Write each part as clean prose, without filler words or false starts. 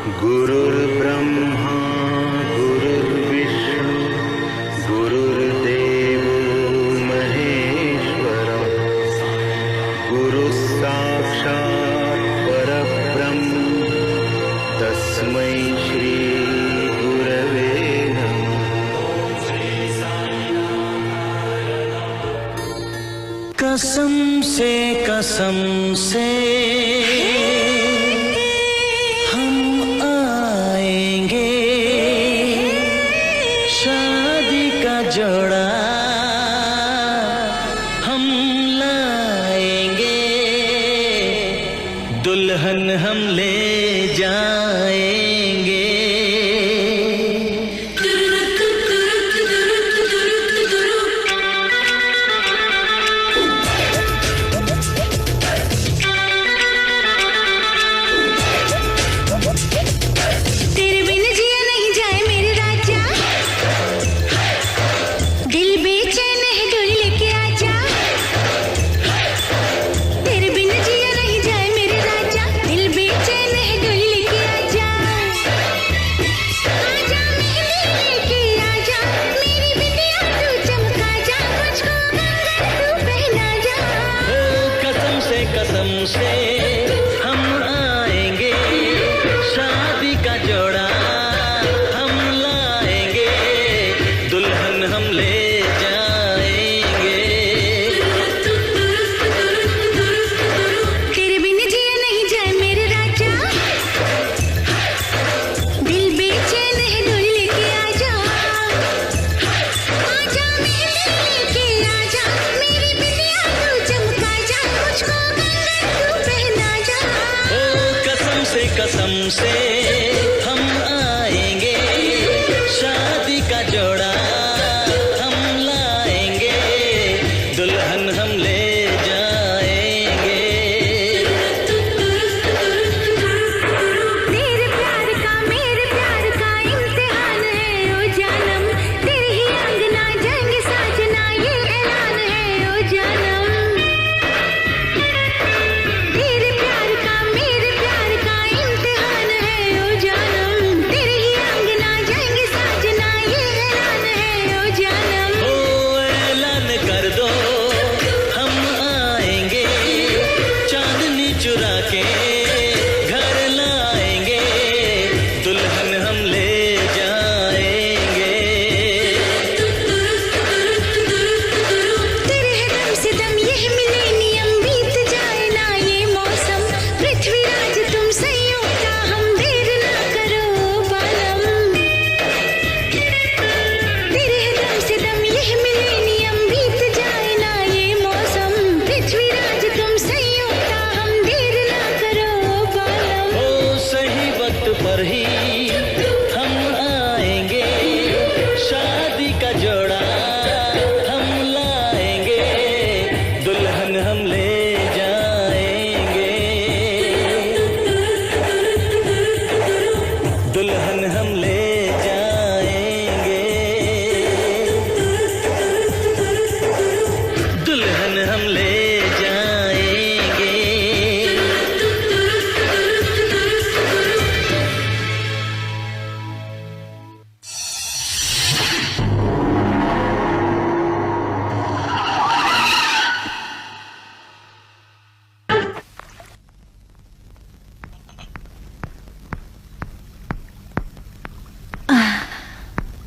गुरुर्ब्रह्मा गुरुर्विष्णु गुरुर्देवो महेश्वरः गुरुः साक्षात् परब्रह्म तस्मै श्री गुरवे नमः। कसम से हम आएंगे, शादी का जोड़ा हम लाएंगे, दुल्हन हम ले जाएंगे। कसम से हम आएंगे, शादी का जोड़ा हम लाएंगे, दुल्हन हम ले जाएंगे। तेरे बिन जिया नहीं जाए मेरे राजा, दिल बेचैन है डोली लेके आजा, आजा मेरे लेके आजा, मेरी बिटिया तू चमका जा, मुझको कसम से हम आएंगे, शादी का जोड़ा हम लाएंगे, दुल्हन हम ले जाएंगे। तेरे प्यार का मेरे प्यार का इम्तिहान है ओ जानम, तेरे ही अंगना जाएंगे साजना, ये ऐलान है ओ जानम। तेरे प्यार का मेरे प्यार का इम्तिहान है ओ जानम, तेरे ही अंगना जाएंगे साजना, ये ऐलान है ओ जानम। ओ ऐलान कर दो हम आएंगे, चांदनी चुरा के घर लाएंगे, दुल्हन हम ले जाएंगे। तेरे है दम से दम यह मिलेनियम, बीत जाए ना ये मौसम, पृथ्वीराज तुम संयोग का हम देर ना करो बालम। तेरे है दम से दम यह मिलेनियम, बीत जाए ना ये मौसम, पृथ्वीराज तुम संयोग का हम देर ना करो बालम। ओ सही वक्त पर ही हम आएंगे, शादी का जोड़ा हम लाएंगे, दुल्हन हम ले जाएंगे, दुल्हन हम ले जाएंगे, दुल्हन हम ले जाएंगे।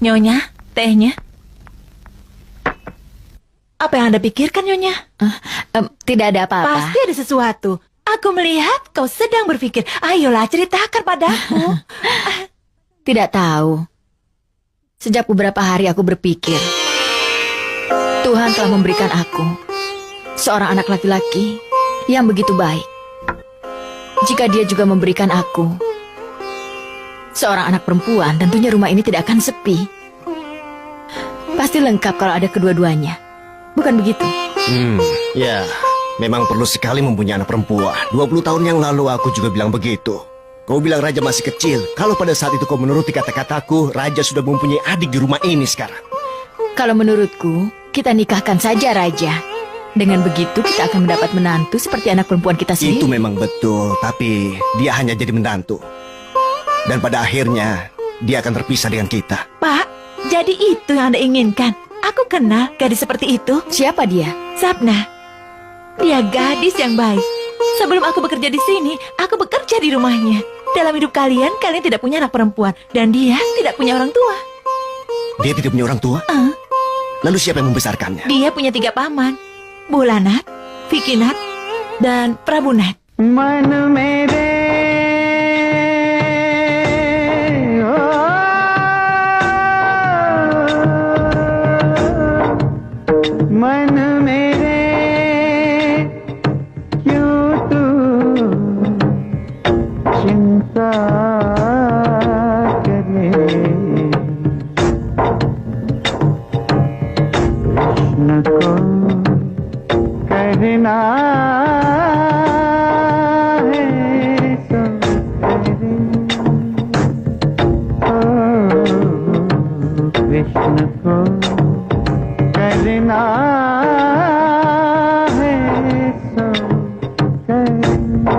Nyonya, tehnya. Apa yang Anda pikirkan, Nyonya? Tidak ada apa-apa. Pasti ada sesuatu. Aku melihat kau sedang berpikir. Ayolah, ceritakan padaku. Tidak tahu. Sejak beberapa hari aku berpikir, Tuhan telah memberikan aku seorang anak laki-laki yang begitu baik. Jika Dia juga memberikan aku seorang anak perempuan, tentunya rumah ini tidak akan sepi. Pasti lengkap kalau ada kedua-duanya. Bukan begitu? Ya, memang perlu sekali mempunyai anak perempuan. 20 tahun yang lalu aku juga bilang begitu. Kau bilang Raja masih kecil. Kalau pada saat itu kau menuruti kata-kataku, Raja sudah mempunyai adik di rumah ini sekarang. Kalau menurutku, kita nikahkan saja Raja. Dengan begitu kita akan mendapat menantu seperti anak perempuan kita sendiri. Itu memang betul, tapi dia hanya jadi menantu. Dan pada akhirnya, dia akan terpisah dengan kita. Pak, jadi itu yang Anda inginkan. Aku kenal gadis seperti itu. Siapa dia? Sapna. Dia gadis yang baik. Sebelum aku bekerja di sini, aku bekerja di rumahnya. Dalam hidup kalian, kalian tidak punya anak perempuan. Dan dia tidak punya orang tua. Dia tidak punya orang tua? Lalu siapa yang membesarkannya? Dia punya 3 paman. Bulanat, Vikinat, dan Prabunat. मन मेरे ओ, मन मेरे क्यों तू चिंता करे कृष्ण को करना कृष्ण को करना है सो करना।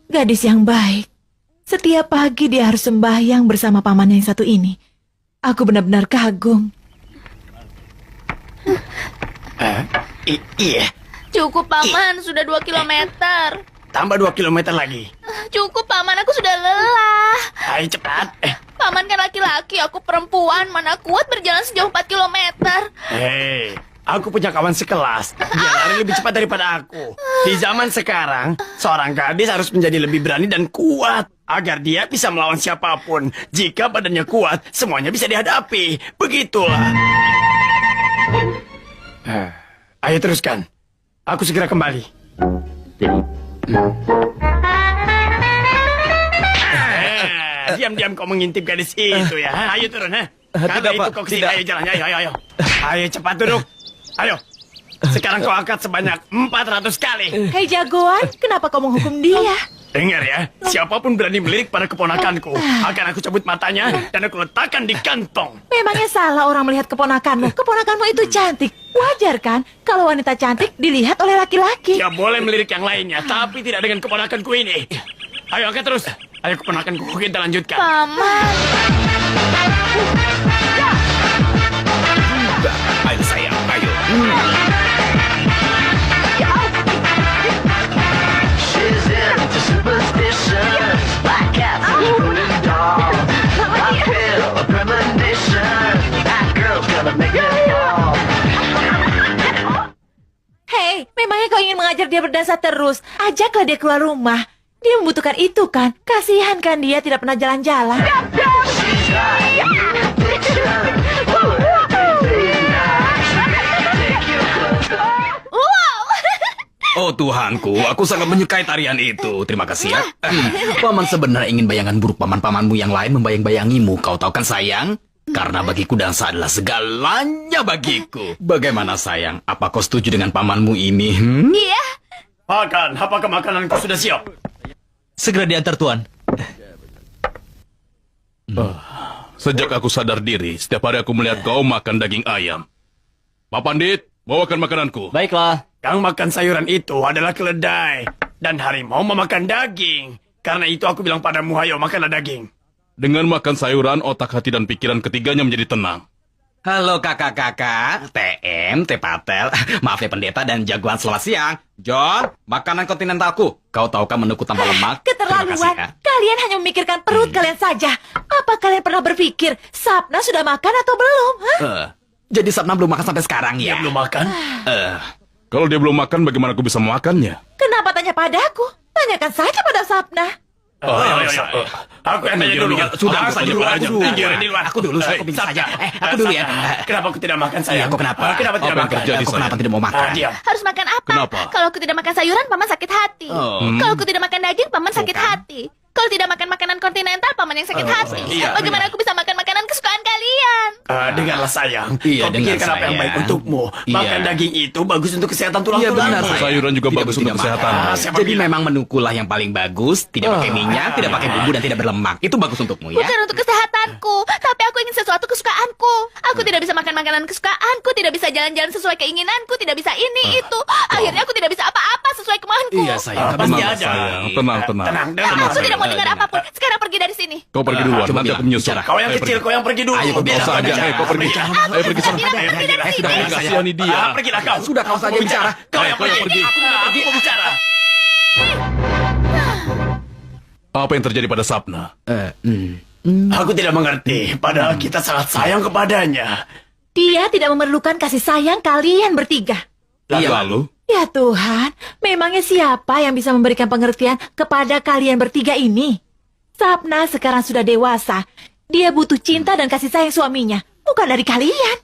Gadis yang baik. Setiap pagi dia harus sembahyang bersama pamannya yang satu ini. Aku benar-benar kagum. Iya, Cukup paman, sudah 2 kilometer. tambah 2 kilometer lagi. Cukup paman, aku sudah lelah. Ayo cepat. Paman kan laki-laki, aku perempuan. Mana kuat berjalan sejauh 4 kilometer. Hei, aku punya kawan sekelas. Dia lari lebih cepat daripada aku. Di zaman sekarang, seorang gadis harus menjadi lebih berani dan kuat agar dia bisa melawan siapapun. Jika badannya kuat, semuanya bisa dihadapi. Begitulah. Ayo teruskan. Aku segera kembali. Diam-diam kau mengintip gadis itu ya. Ayo turun, ha? Karena itu kau kesini. Ayo jalan, ayo. Ayo cepat duduk. Ayo. Sekarang kau angkat sebanyak 400 kali. Hei jagoan, kenapa kau menghukum dia? Dengar ya, siapapun berani melirik pada keponakanku, akan aku cabut matanya dan aku letakkan di kantong. Memangnya salah orang melihat keponakanmu. Keponakanmu itu cantik. Wajar kan kalau wanita cantik dilihat oleh laki-laki. Ya boleh melirik yang lainnya, tapi tidak dengan keponakanku ini. Ayo angkat terus. Ayo keponakanku, kita lanjutkan. Paman. Ayo sayang, ayo. Hei, memangnya kau ingin mengajar dia berdansa terus? Ajaklah dia keluar rumah. Dia membutuhkan itu kan? Kasihan kan dia tidak pernah jalan-jalan. Oh Tuhanku, aku sangat menyukai tarian itu. Terima kasih ya. Paman sebenarnya ingin bayangan buruk paman-pamanmu yang lain membayang-bayangimu. Kau tahu kan sayang? Karena bagiku dansa adalah segalanya bagiku. Bagaimana sayang? Apa kau setuju dengan pamanmu ini? Iya. Makan, apakah makananku sudah siap? Segera diantar tuan. Sejak aku sadar diri, setiap hari aku melihat kau makan daging ayam. Pak Pandit, bawakan makananku. Baiklah. Yang makan sayuran itu adalah keledai. Dan harimau memakan daging. Karena itu aku bilang padamu, ayo makanlah daging. Dengan makan sayuran, otak, hati, dan pikiran ketiganya menjadi tenang. Halo kakak-kakak, TM, Tepatel, maaf ya pendeta dan jagoan selamat siang. John, makanan kontinentalku. Kau tahukah menuku tanpa lemak? Keterlaluan. Terima kasih, ya. Kalian hanya memikirkan perut kalian saja. Apa kalian pernah berpikir Sapna sudah makan atau belum? Hah? Jadi Sapna belum makan sampai sekarang ya? Dia belum makan? Kalau dia belum makan, bagaimana aku bisa memakannya? Kenapa tanya padaku? Tanyakan saja pada Sapna. Ayo. Aku yang tanya dulu. Sudah, Aku aku dulu. dulu. Aku dulu, aku bilang saja. Aku dulu ya. Kenapa aku tidak makan sayang? Aku kenapa? Kenapa tidak Apa yang makan? terjadi? Aku kenapa tidak mau makan? Diam. Harus makan apa? Kenapa? Kalau aku tidak makan sayuran, paman sakit hati. Kalau aku tidak makan daging, paman sakit hati. Kalau tidak makan makanan kontinental, paman yang sakit hati. iya. Bagaimana aku bisa makan makanan kesukaan kalian? Dengarlah sayang, Iya, kau pikirkan dengar, apa yang baik sayang. untukmu. Iya. Makan daging itu bagus untuk kesehatan tulang Iya benar, tulangmu. Sayuran juga bagus untuk kesehatan. Siapa Jadi bilang? memang menukulah yang paling bagus, tidak pakai minyak, tidak pakai bumbu dan tidak berlemak. Itu bagus untukmu ya. Bukan untuk kesehatanku, tapi aku ingin sesuatu kesukaanku. Aku tidak bisa makan makanan kesukaanku, tidak bisa jalan-jalan sesuai keinginanku, tidak bisa ini itu. Akhirnya aku tidak bisa apa-apa sesuai kemauanku. Iya sayang, Pasti Tenang, ada. sayang. Tenang. Tenang. Aku tidak mau sayang. dengar apapun. Sekarang pergi dari sini. Kau pergi duluan, Coba nanti bilang, aku menyusul. bicara. Kau yang Ayo, kecil, pergi. kau yang pergi dulu. Ayo, kau Biar bicara aku saja. bicara. Kau pergi. Ayo pergi sana. Aku pergi dari sini. Ayo, kasihani dia. Pergilah kau. Sudah, kau saja bicara. Kau yang Kau yang pergi. Aku mau bicara. Apa yang terjadi pada Sapna? Aku tidak mengerti. Padahal kita sangat sayang kepadanya. Dia tidak memerlukan kasih sayang kalian bertiga. Lalu? Ya Tuhan, memangnya siapa yang bisa memberikan pengertian kepada kalian bertiga ini? Sapna sekarang sudah dewasa. Dia butuh cinta dan kasih sayang suaminya, bukan dari kalian.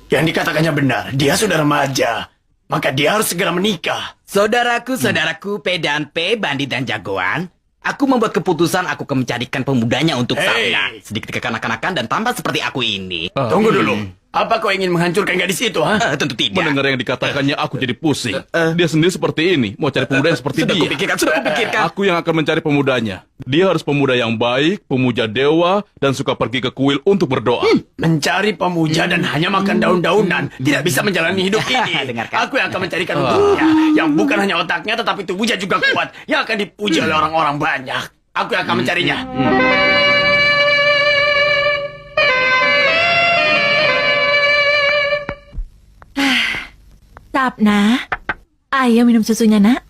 Yang dikatakannya benar. Dia sudah remaja. Maka dia harus segera menikah. Saudaraku, P dan P, bandit dan jagoan. Aku membuat keputusan aku akan mencarikan pemudanya untuk Hey. Sapna. Sedikit kekanak-kanakan dan tampak seperti aku ini. Tunggu dulu. Apa kau ingin menghancurkan gadis itu, ha? Tentu tidak. Mendengar yang dikatakannya aku jadi pusing. Dia sendiri seperti ini, mau cari pemuda yang seperti Sudah dia. kupikirkan. Aku yang akan mencari pemudanya. Dia harus pemuda yang baik, pemuja dewa, dan suka pergi ke kuil untuk berdoa. Mencari pemuja dan hanya makan daun-daunan. Tidak bisa menjalani hidup ini. Dengarkan. Aku yang akan mencarikan untuknya. Yang bukan hanya otaknya, tetapi tubuhnya juga kuat. Yang akan dipuji oleh orang-orang banyak. Aku yang akan mencarinya. Sapna, ayo minum susunya, nak.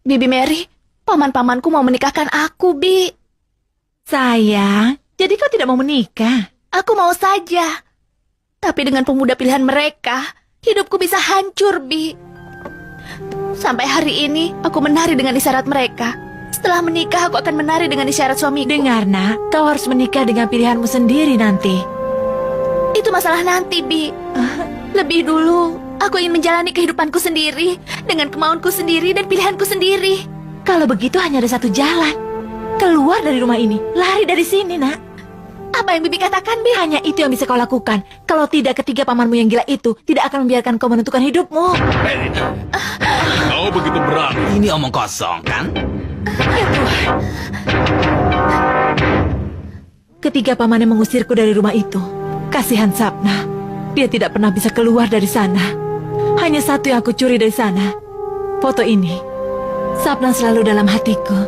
Bibi Mary, paman-pamanku mau menikahkan aku, Bi. Sayang, jadi kau tidak mau menikah? Aku mau saja. Tapi dengan pemuda pilihan mereka, hidupku bisa hancur, Bi. Sampai hari ini, aku menari dengan isyarat mereka. Setelah menikah, aku akan menari dengan isyarat suamiku. Dengar, nak, kau harus menikah dengan pilihanmu sendiri nanti. Itu masalah nanti, Bi. Lebih dulu, aku ingin menjalani kehidupanku sendiri, dengan kemauanku sendiri dan pilihanku sendiri. Kalau begitu hanya ada satu jalan. Keluar dari rumah ini, lari dari sini, nak. Apa yang Bibi katakan, Bi? Hanya itu yang bisa kau lakukan. Kalau tidak, ketiga pamanmu yang gila itu tidak akan membiarkan kau menentukan hidupmu. Kau begitu berani. Ini omong kosong, kan? Ya Tuhan. Ketiga pamannya mengusirku dari rumah itu. Kasihan Sapna. Dia tidak pernah bisa keluar dari sana. Hanya satu yang aku curi dari sana. Foto ini. Sapna selalu dalam hatiku.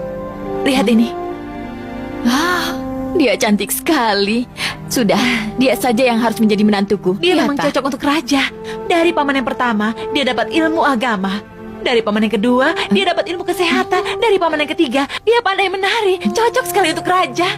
Lihat ini. Dia cantik sekali. Sudah, dia saja yang harus menjadi menantuku. Dia memang Nyata. cocok untuk raja. Dari paman yang pertama, dia dapat ilmu agama. Dari paman yang kedua, dia dapat ilmu kesehatan. Dari paman yang ketiga, dia pandai menari. Cocok sekali untuk raja.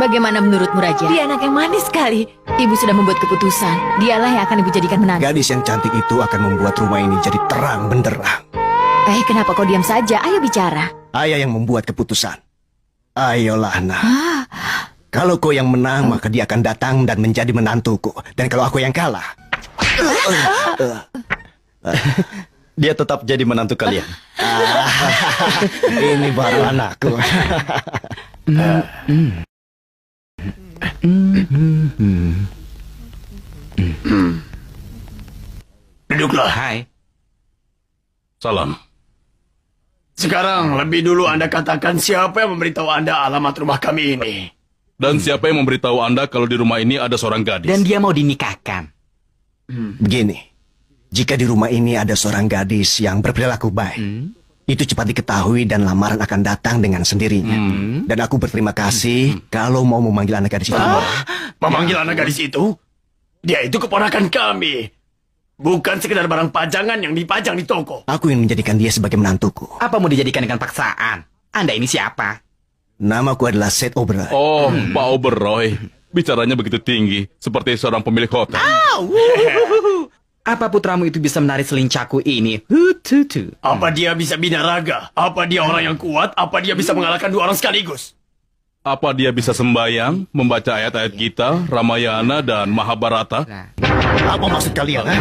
Bagaimana menurutmu, Raja? Dia anak yang manis sekali. Ibu sudah membuat keputusan. Dialah yang akan ibu jadikan menantu. Gadis yang cantik itu akan membuat rumah ini jadi terang benderang. Kenapa kau diam saja? Ayo bicara. Ayah yang membuat keputusan. Ayolah, nak. Kalau kau yang menang, maka dia akan datang dan menjadi menantuku. Dan kalau aku yang kalah, Dia tetap jadi menantu kalian. ini baru anakku. Duduklah. Hai. Salam. Sekarang lebih dulu Anda katakan siapa yang memberitahu Anda alamat rumah kami ini. Dan siapa yang memberitahu Anda kalau di rumah ini ada seorang gadis? Dan dia mau dinikahkan. Begini, jika di rumah ini ada seorang gadis yang berperilaku baik, itu cepat diketahui dan lamaran akan datang dengan sendirinya. Dan aku berterima kasih kalau mau memanggil anak gadis itu. Memanggil anak gadis itu? Dia itu keponakan kami. Bukan sekedar barang pajangan yang dipajang di toko. Aku ingin menjadikan dia sebagai menantuku. Apa mau dijadikan dengan paksaan? Anda ini siapa? Namaku adalah Seth Oberon. Oh, Pak Oberoi. Bicaranya begitu tinggi, seperti seorang pemilik hotel. Apa putramu itu bisa menari selincaku ini? Hututu. Apa dia bisa binaraga? Apa dia orang yang kuat? Apa dia bisa mengalahkan dua orang sekaligus? Apa dia bisa sembahyang, membaca ayat-ayat Gita, Ramayana, dan Mahabharata? Apa maksud kalian? Ha?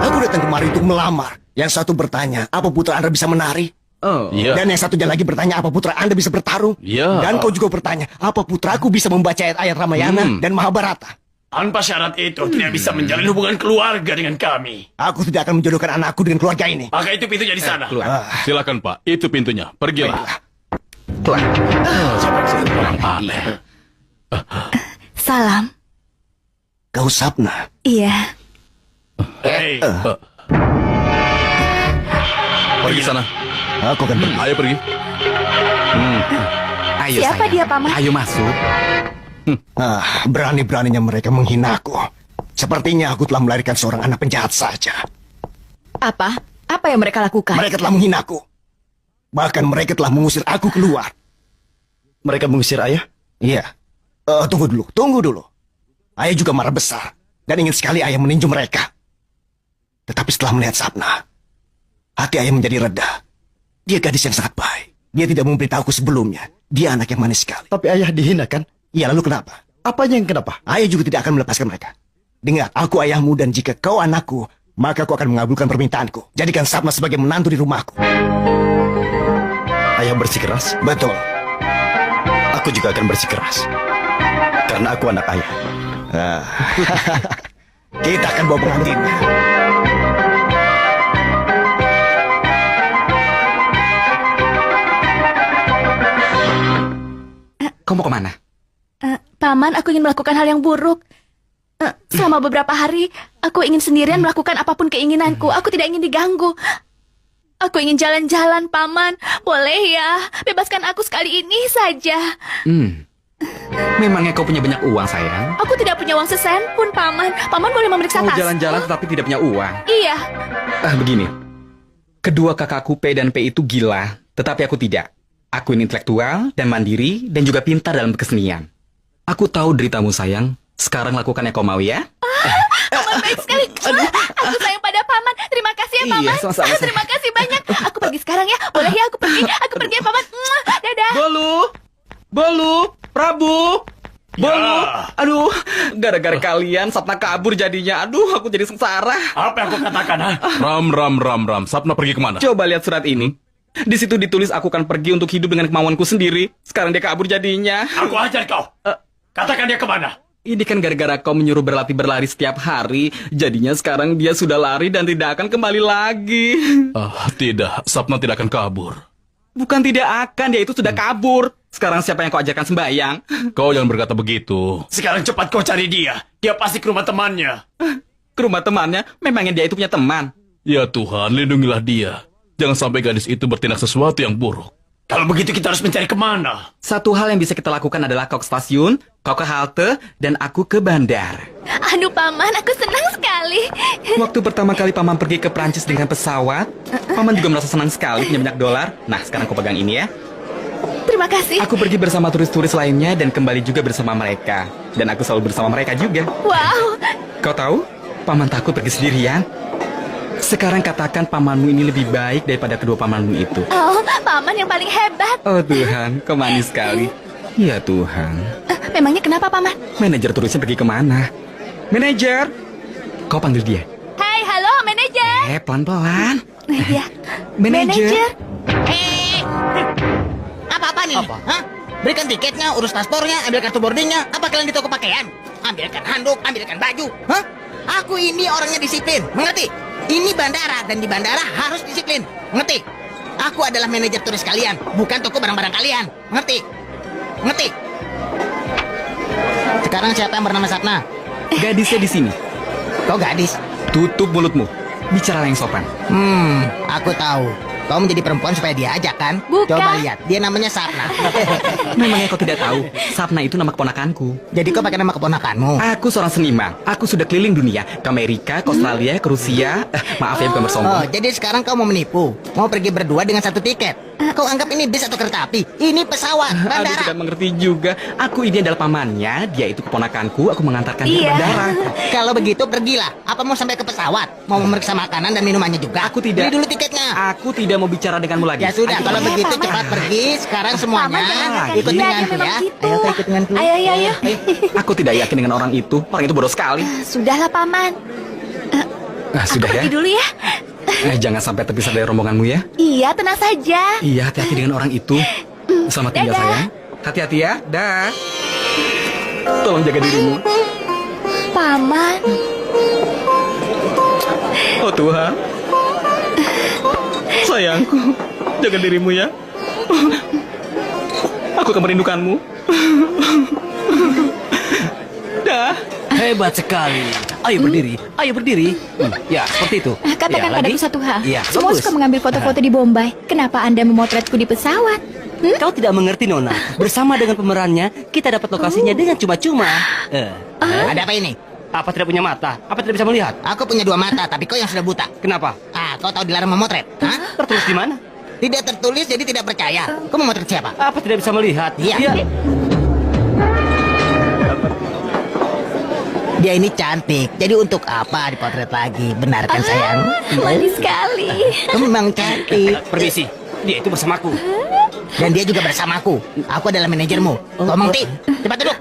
Aku datang kemari untuk melamar. Yang satu bertanya, apa putra Anda bisa menari? Oh, Iya. Dan yang satunya lagi bertanya, apa putra Anda bisa bertarung? Iya. Dan kau juga bertanya, apa putraku bisa membaca ayat-ayat Ramayana dan Mahabharata? Tanpa syarat itu tidak bisa menjalin hubungan keluarga dengan kami. Aku tidak akan menjodohkan anakku dengan keluarga ini. Maka itu pintunya di sana. keluar. Silakan Pak, itu pintunya. Pergilah. Keluar. Orang aneh. Salam. Kau Sapna. Iya. Hei, Pergi sana. Aku akan pergi. Ayo pergi. Ayo Siapa sayang. dia, Paman? Ayo masuk. Berani-beraninya mereka menghinaku. Sepertinya aku telah melahirkan seorang anak penjahat saja. Apa? Apa yang mereka lakukan? Mereka telah menghinaku. Bahkan mereka telah mengusir aku keluar. Mereka mengusir ayah? Iya. Tunggu dulu. Ayah juga marah besar. Dan ingin sekali ayah meninju mereka. Tetapi setelah melihat Sapna, hati ayah menjadi reda. Dia gadis yang sangat baik. Dia tidak memberitahuku sebelumnya. Dia anak yang manis sekali. Tapi ayah dihina kan? Iya, lalu kenapa? Apanya yang kenapa? Ayah juga tidak akan melepaskan mereka. Dengar, aku ayahmu dan jika kau anakku, maka aku akan mengabulkan permintaanku. Jadikan Sapna sebagai menantu di rumahku. Ayah bersikeras? Betul. Aku juga akan bersikeras. Karena aku anak ayah. Kita akan bawa pengantinnya. Kau mau kemana? Paman, aku ingin melakukan hal yang buruk. Selama beberapa hari, aku ingin sendirian melakukan apapun keinginanku. Aku tidak ingin diganggu. Aku ingin jalan-jalan, Paman. Boleh ya? Bebaskan aku sekali ini saja. Memangnya kau punya banyak uang, sayang? Aku tidak punya uang sesen pun, Paman. Paman boleh memeriksa Mau tasku. jalan-jalan tetapi tidak punya uang. Iya. Begini. Kedua kakakku P dan P itu gila, tetapi aku tidak. Aku ini intelektual dan mandiri dan juga pintar dalam kesenian. Aku tahu deritamu, sayang. Sekarang lakukan yang kau mau ya. Paman baik sekali. Aku sayang pada Paman. Terima kasih ya, Paman. Iya, sama-sama, sayang. Terima kasih banyak. Aku pergi sekarang ya. Boleh ya aku pergi? Aku pergi ya, Paman. Dadah. Bolu, Prabu, Bolu. Ya. Aduh, gara-gara kalian Sapna kabur jadinya. Aduh, aku jadi sengsara. apa yang aku katakan, ha? Ram. Sapna pergi kemana? Coba lihat surat ini. Di situ ditulis aku akan pergi untuk hidup dengan kemauanku sendiri. Sekarang dia kabur jadinya. Aku ajar kau. Katakan dia kemana? Ini kan gara-gara kau menyuruh berlatih-berlari setiap hari. Jadinya sekarang dia sudah lari dan tidak akan kembali lagi. Tidak, Sapna tidak akan kabur. Bukan tidak akan, dia itu sudah kabur. Sekarang siapa yang kau ajarkan sembahyang? Kau jangan berkata begitu. Sekarang cepat kau cari dia. Dia pasti ke rumah temannya. Ke rumah temannya? Memangnya dia itu punya teman? Ya Tuhan, lindungilah dia. Jangan sampai gadis itu bertindak sesuatu yang buruk. Kalau begitu kita harus mencari kemana? Satu hal yang bisa kita lakukan adalah kau ke stasiun, kau ke halte, dan aku ke bandar. Aduh, Paman, aku senang sekali. Waktu pertama kali Paman pergi ke Prancis dengan pesawat, Paman juga merasa senang sekali punya banyak dolar. Nah, sekarang kau pegang ini ya. Terima kasih. Aku pergi bersama turis-turis lainnya dan kembali juga bersama mereka. Dan aku selalu bersama mereka juga. Wow. Kau tahu, Paman takut pergi sendirian. Sekarang katakan pamanmu ini lebih baik daripada kedua pamanmu itu. Oh, Paman yang paling hebat. Oh Tuhan, kau manis sekali. Ya Tuhan. Memangnya kenapa, Paman? Manajer turisnya pergi kemana? Manajer, kau panggil dia. Hai, halo, manajer. Pelan-pelan. Iya. Manajer. Apa-apa nih? Hah? Berikan tiketnya, urus paspornya, ambil kartu boardingnya. Apa kalian di toko pakaian? Ambilkan handuk, ambilkan baju. Hah? Aku ini orangnya disiplin, mengerti? Ini bandara, dan di bandara harus disiplin, mengerti? Aku adalah manajer turis kalian, bukan toko barang-barang kalian, mengerti? Mengerti? Sekarang siapa yang bernama Sapna? Gadisnya di sini. Kau gadis? Tutup mulutmu. Bicara yang sopan. Aku tahu. Kau menjadi perempuan supaya dia ajak kan? Bukan. Coba lihat, dia namanya Sapna. Memangnya kau tidak tahu? Sapna itu nama keponakanku. Jadi kau pakai nama keponakanmu? Aku seorang seniman. Aku sudah keliling dunia. Ke Amerika, ke Australia, ke Rusia. Maaf ya bukan bersombong. Oh, jadi sekarang kau mau menipu? Mau pergi berdua dengan satu tiket? Kau anggap ini bis atau kereta api? Ini pesawat, Aduh, bandara. tidak mengerti juga. Aku ini adalah pamannya, dia itu keponakanku, aku mengantarkan dia ke Iya. bandara. Kalau begitu pergilah. Apa mau sampai ke pesawat? Mau memeriksa makanan dan minumannya juga? Aku tidak. Beli dulu tiketnya. Aku tidak mau bicara denganmu lagi. Ya sudah, Ayo, kalau Paman. begitu Paman. cepat pergi. Sekarang semuanya Paman, jangan ikut ikut denganku dia memang ya. gitu. Ayo, kau ikut denganku. Ayo. Aku tidak yakin dengan orang itu. Orang itu bodoh sekali. Sudahlah, Paman. Sudah Aku ya. pergi dulu ya. Jangan sampai terpisah dari rombonganmu ya. Iya, tenang saja. Iya, hati-hati dengan orang itu. Selamat tinggal Dadah. sayang. Hati-hati ya. Dah. Tolong jaga dirimu. Paman. Oh Tuhan. Sayangku, jaga dirimu ya. Aku akan merindukanmu. Dah. Hebat sekali. Ayo berdiri. Ayo berdiri. Ya, seperti itu. Katakan Ya, padaku lagi. satu hal. Iya, Semua bagus. suka mengambil foto-foto di Bombay. Kenapa Anda memotretku di pesawat? Kau tidak mengerti, Nona. Bersama dengan pemerannya, kita dapat lokasinya dengan cuma-cuma. Ada apa ini? Apa tidak punya mata? Apa tidak bisa melihat? Aku punya 2 mata, tapi kau yang sudah buta. Kenapa? Kau tahu dilarang memotret? Hah? Tertulis di mana? Tidak tertulis, jadi tidak percaya. Kau memotret siapa? Apa tidak bisa melihat? Iya. Dia ini cantik, jadi untuk apa dipotret lagi? Benar kan sayang? Manis sekali. Kau memang cantik. Permisi. Dia itu bersamaku. Dan dia juga bersamaku. Aku adalah manajermu. Kau mengerti? Cepat duduk.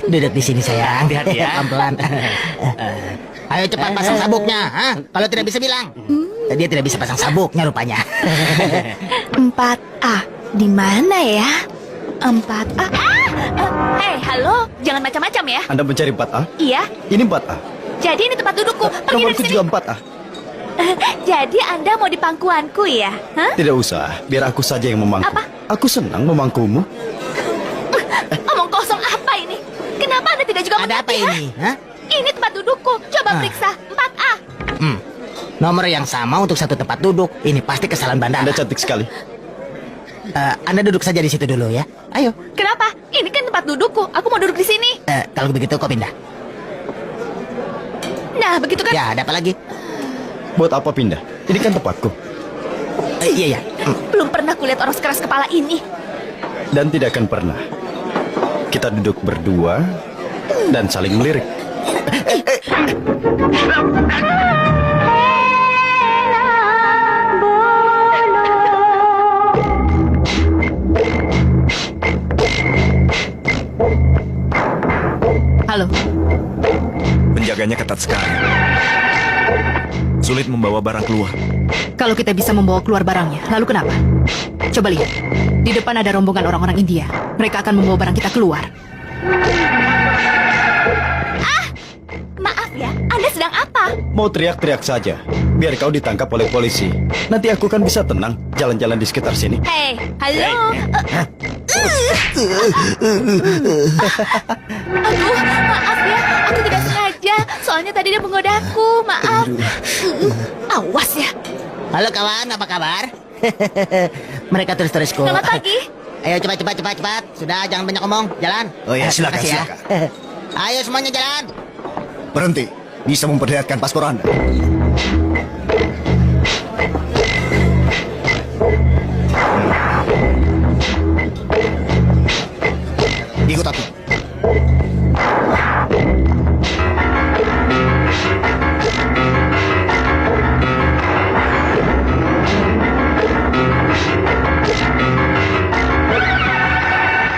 Duduk di sini sayang. Hati-hati ya. Pelan-pelan. Ayo cepat pasang sabuknya. Hah? Kalau tidak bisa bilang. Dia tidak bisa pasang sabuknya rupanya. 4A. Di mana ya? 4A. Hei, halo. Jangan macam-macam ya. Anda mencari 4A? Iya. Ini 4A. Jadi ini tempat dudukku. Pergi dari Nomorku sini. juga 4A. Jadi Anda mau di pangkuanku ya? Hah? Tidak usah, biar aku saja yang memangku. Apa? Aku senang memangkumu. Omong kosong apa ini? Kenapa Anda tidak juga Ada apa mengerti, ha? ini? Hah? Ini tempat dudukku. Coba periksa. 4A. Nomor yang sama untuk satu tempat duduk. Ini pasti kesalahan bandara. Anda cantik sekali. Anda duduk saja di situ dulu ya. Ayo. Kenapa? Ini kan tempat dudukku. Aku mau duduk di sini. Kalau begitu kau pindah. Nah, begitu kan? Ya, ada apa lagi? Buat apa pindah? Ini kan tempatku. Iya. Belum pernah kulihat orang sekeras kepala ini. Dan tidak akan pernah. Kita duduk berdua dan saling melirik. Halo. Penjaganya ketat sekali. Sulit membawa barang keluar. Kalau kita bisa membawa keluar barangnya, lalu kenapa? Coba lihat. Di depan ada rombongan orang-orang India. Mereka akan membawa barang kita keluar. Maaf ya, Anda sedang apa? Mau teriak-teriak saja, biar kau ditangkap oleh polisi. Nanti aku kan bisa tenang jalan-jalan di sekitar sini. Hei, halo. Aduh, maaf ya, aku tidak sengaja. Soalnya tadi dia menggodaku, maaf. Awas ya. Halo kawan, apa kabar? Mereka turis-turisku. Selamat pagi. Ayo cepat. Sudah, jangan banyak omong. Jalan. Oh ya, Terima silakan, kasih ya. silakan. Ayo semuanya jalan. Berhenti. Bisa memperlihatkan paspor Anda. Ikut aku.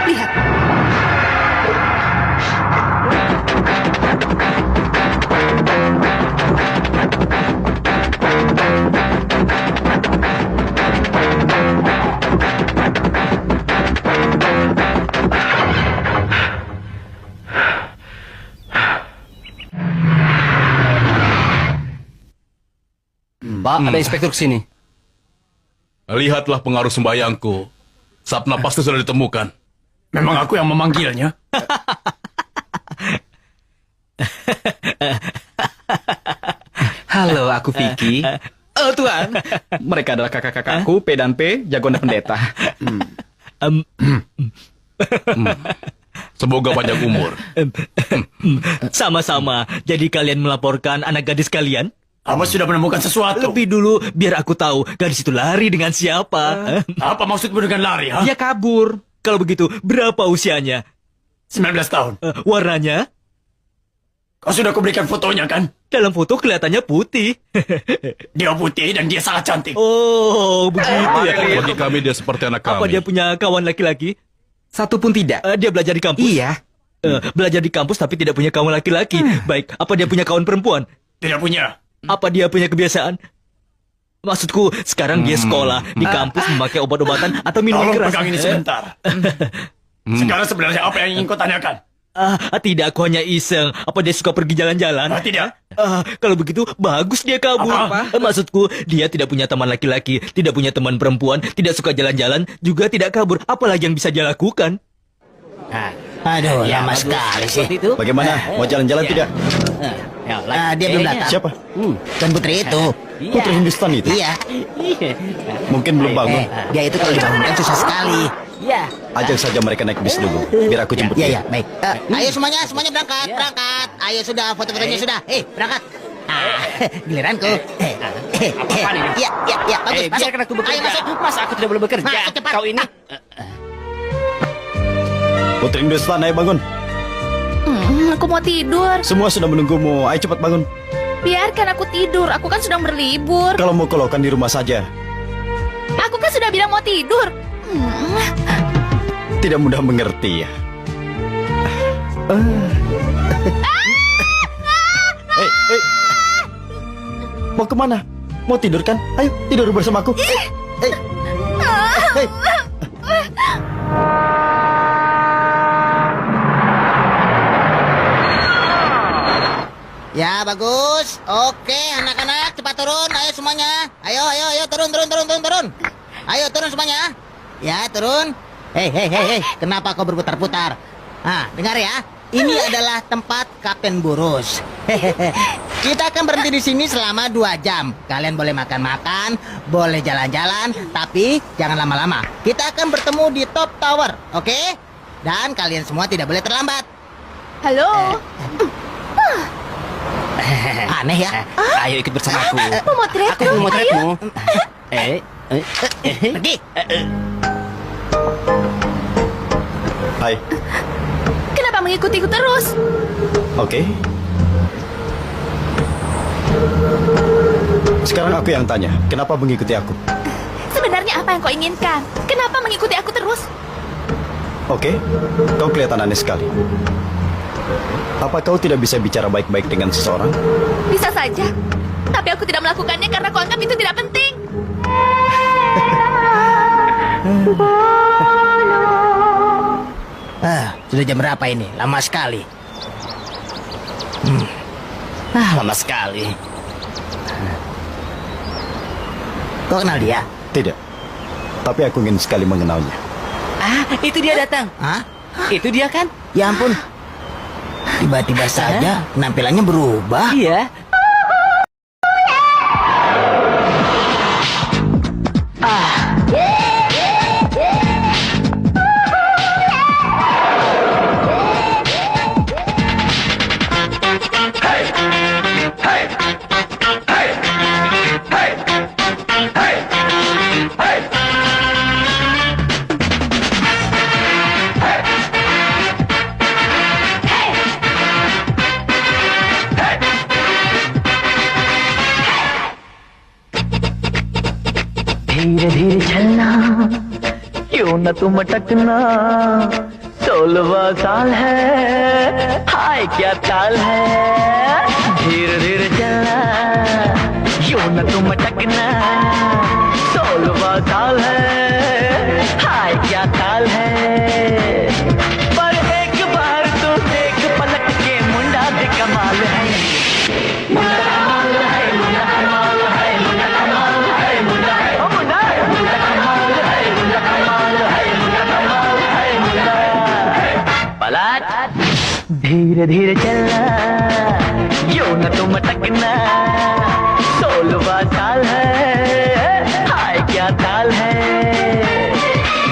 Lihat. Pak, ada inspektur kesini. Lihatlah pengaruh sembayangku. Sapna pasti sudah ditemukan. Memang aku yang memanggilnya. Halo, aku Vicky. Oh, Tuhan. Mereka adalah kakak-kakakku, P dan P, jagoan dan pendeta. Semoga panjang umur. Sama-sama. Jadi kalian melaporkan anak gadis kalian? Kamu sudah menemukan sesuatu. Lebih dulu, biar aku tahu gadis itu lari dengan siapa. Apa maksudmu dengan lari, ha? Dia kabur. Kalau begitu, berapa usianya? 19 tahun. Warnanya? Kau sudah kuberikan fotonya, kan? Dalam foto kelihatannya putih. Dia putih dan dia sangat cantik. Oh, begitu ya. Bagi kami dia seperti anak Apa kami. dia punya kawan laki-laki? Satu pun tidak. Dia belajar di kampus? Iya. Belajar di kampus tapi tidak punya kawan laki-laki. Baik, apa dia punya kawan perempuan? Tidak punya. Apa dia punya kebiasaan? Maksudku, sekarang dia sekolah di kampus memakai obat-obatan atau minuman Tolong keras. pegang ini sebentar. Sekarang sebenarnya apa yang ingin kau tanyakan? Tidak, aku hanya iseng. Apa dia suka pergi jalan-jalan? Tidak. Kalau begitu, bagus dia kabur. Apa? Maksudku, dia tidak punya teman laki-laki, tidak punya teman perempuan, tidak suka jalan-jalan, juga tidak kabur. Apalagi yang bisa dia lakukan? Aduh, lama sekali sih. Itu? Bagaimana? Mau jalan-jalan tidak? Dia belum datang. Siapa? Kan putri itu. Putri Hindustan itu? Iya. Mungkin belum bangun. Dia itu kalau dibangunkan susah sekali. Iya. Ajak saja mereka naik bis dulu, biar aku jemput dia. Iya, baik. Ayo semuanya berangkat. Ayo sudah, foto-fotonya sudah. Berangkat. Giliranku. Apa-apaan ini? Iya, bagus. Masuk. Biarkan aku bekerja. Ayo masuk. Masa aku tidak boleh bekerja? Masuk cepat. Kau ini. Putri Hindustan, ayo bangun. Aku mau tidur. Semua sudah menunggumu, ayo cepat bangun. Biarkan aku tidur. Aku kan sedang berlibur. Kalau mau kelokan di rumah saja. Aku kan sudah bilang mau tidur. Tidak mudah mengerti ya. Hei. Mau kemana? Mau tidur kan? Ayo tidur bersamaku. Hei. Ya, bagus. Oke, anak-anak cepat turun. Ayo semuanya. Ayo, turun. Ayo turun semuanya. Ya, turun. Hei. Kenapa kau berputar-putar? Dengar ya. Ini adalah tempat Kapten Burus. Kita akan berhenti di sini selama 2 jam. Kalian boleh makan-makan, boleh jalan-jalan, tapi jangan lama-lama. Kita akan bertemu di Top Tower, oke? Dan kalian semua tidak boleh terlambat. Halo. Aneh ya. Ayo ikut bersamaku. Memotretmu. Aku memotretmu. Pergi. Hai. Kenapa mengikutiku terus? Oke. Sekarang aku yang tanya, kenapa mengikuti aku? Sebenarnya apa yang kau inginkan? Kenapa mengikuti aku terus? Oke, kau kelihatan aneh sekali. Apa kau tidak bisa bicara baik-baik dengan seseorang? Bisa saja. Tapi aku tidak melakukannya karena kau anggap itu tidak penting. Sudah jam berapa ini? Lama sekali. Lama sekali. Kau kenal dia? Tidak. Tapi aku ingin sekali mengenalnya. Itu dia datang. Itu dia kan? Ya ampun. Tiba-tiba saja penampilannya berubah. Iya. धीरे धीरे चलना क्यों न तुम अटकना 16वां साल है हाय क्या ताल है धीरे धीरे चलना क्यों न तुम अटकना 16वां साल है हाय क्या ताल है पर एक बार तो देख पलट के मुंडा भी कमाल है मुंडा कमाल है मुंडा कमाल है मुंडा कमाल है मुंडा ओ मुंडा मुंडा कमाल है मुंडा कमाल है मुंडा कमाल है मुंडा पलट धीरे धीरे चलना यूं न तुम अटकना 16वां साल है हाय क्या ताल है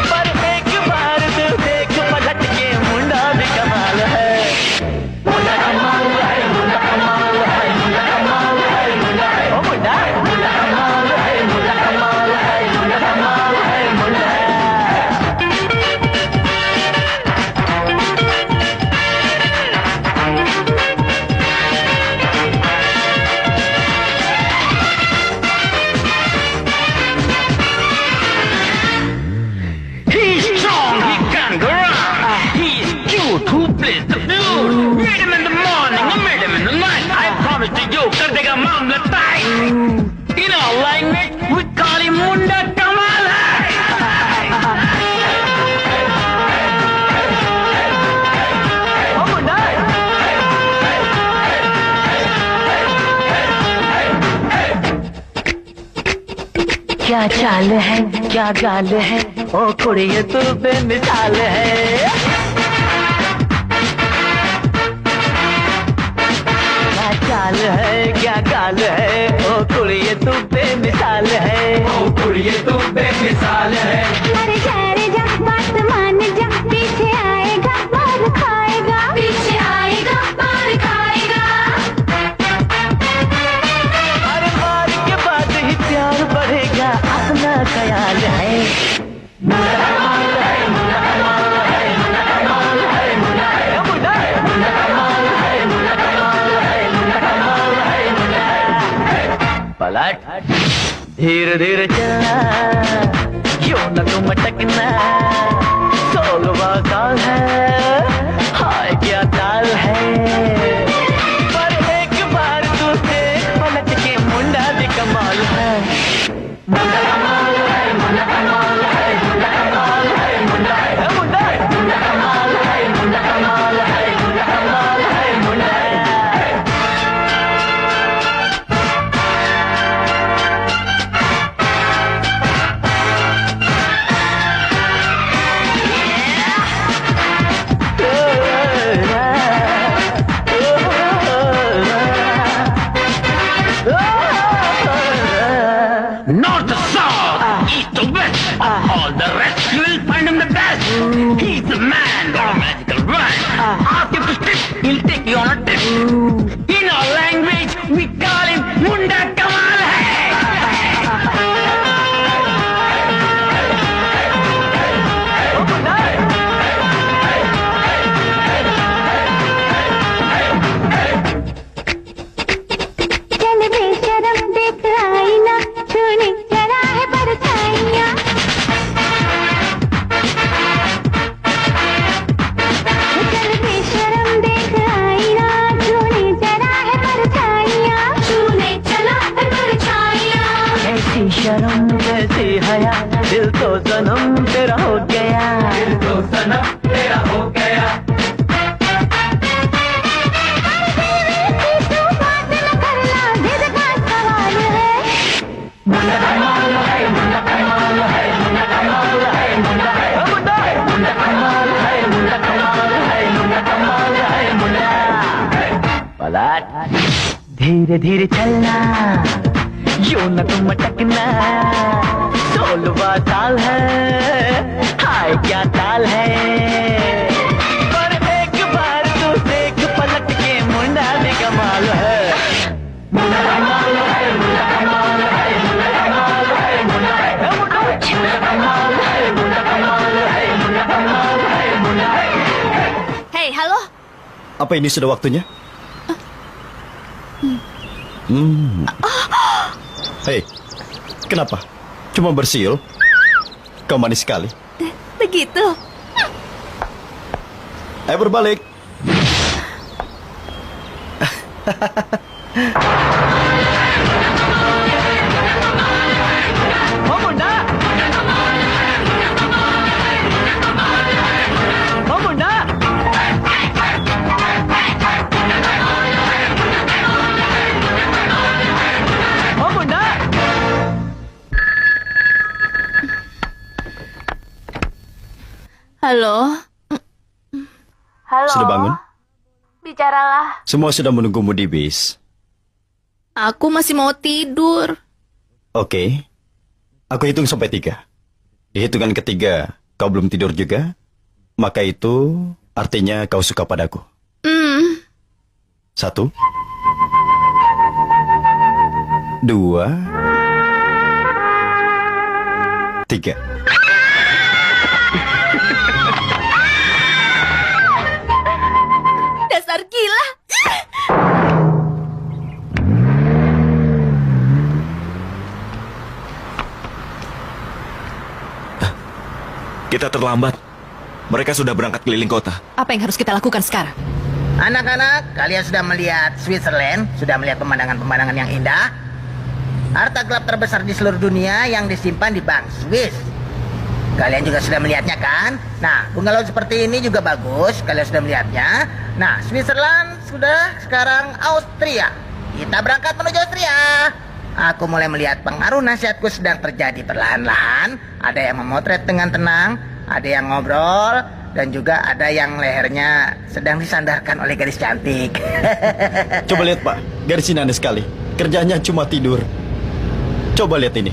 पर एक बार तो देख पलट के मुंडा भी कमाल है मुंडा कमाल है मुंडा कमाल है मुंडा कमाल है मुंडा क्या चाल है क्या गाल है ओ कुड़िए तू बेमिसाल है क्या चाल है क्या गाल है ओ कुड़िए तू बेमिसाल है ओ कुड़िए तू बेमिसाल है अरे जा बात मान जा पीछे आएगा मार खाएगा पीछे आएगा मार खाएगा हर मार के बाद ही प्यार बढ़ेगा अपना ख्याल है पलट धीरे धीरे चलना क्यों न तुम अटकना 16वां साल है हाय क्या ताल है पर एक बार तू देख पलट के मुंडा भी कमाल है मुंडा कमाल है मुंडा कमाल है मुंडा कमाल है मुंडा मुंडा मुंडा कमाल है मुंडा कमाल है मुंडा कमाल है मुंडा North to south, east to west, all the rest you will find him the best. He's the man, got a magical run. Ask him to step, he'll take you on a trip. In our language, we call him Munda Kamal hai. चल बेशरम देख आईना छूने जरा है परछाइयाँ चल बेशरम देख आईना छूने जरा है परछाइयाँ छूने चला है परछाइयाँ कैसी शर्म कैसी हया दिल तो सनम तेरा हो गया दिल तो सनम तेरा हो गया तू बात न करना जिद का सवाल है मुंडा कमाल है मुंडा कमाल है मुंडा कमाल है मुंडा मुंडा मुंडा कमाल है मुंडा कमाल है मुंडा कमाल है मुंडा पलट धीरे धीरे चलना यूं न तुम अटकना 16वां साल है हाय क्या ताल है पर एक बार तू देख पलट के मुंडा भी कमाल है मुंडा कमाल है मुंडा कमाल है मुंडा कमाल है मुंडा मुंडा कमाल है मुंडा कमाल है मुंडा कमाल है मुंडा Hei, halo? Apa ini sudah waktunya? Hei, kenapa? Cuma bersiul? Kau manis sekali. Begitu. Ayo berbalik. Oh मुंडा oh मुंडा oh मुंडा Halo? Halo? Sudah bangun? Bicaralah. Semua sudah menunggumu di bis. Aku masih mau tidur. Oke. Aku hitung sampai 3. Di hitungan ketiga, kau belum tidur juga? Maka itu artinya kau suka padaku. 1, 2, 3. Dasar gila. Kita terlambat. Mereka sudah berangkat keliling kota. Apa yang harus kita lakukan sekarang? Anak-anak, kalian sudah melihat Switzerland, sudah melihat pemandangan-pemandangan yang indah. Harta gelap terbesar di seluruh dunia yang disimpan di Bank Swiss. Kalian juga sudah melihatnya kan? Nah, bungalow seperti ini juga bagus, kalian sudah melihatnya. Nah, Switzerland sudah, sekarang Austria. Kita berangkat menuju Austria. Aku mulai melihat pengaruh nasihatku sedang terjadi perlahan-lahan. Ada yang memotret dengan tenang, ada yang ngobrol, dan juga ada yang lehernya sedang disandarkan oleh gadis cantik. Coba lihat Pak, garis ini aneh sekali. Kerjanya cuma tidur. Coba lihat ini.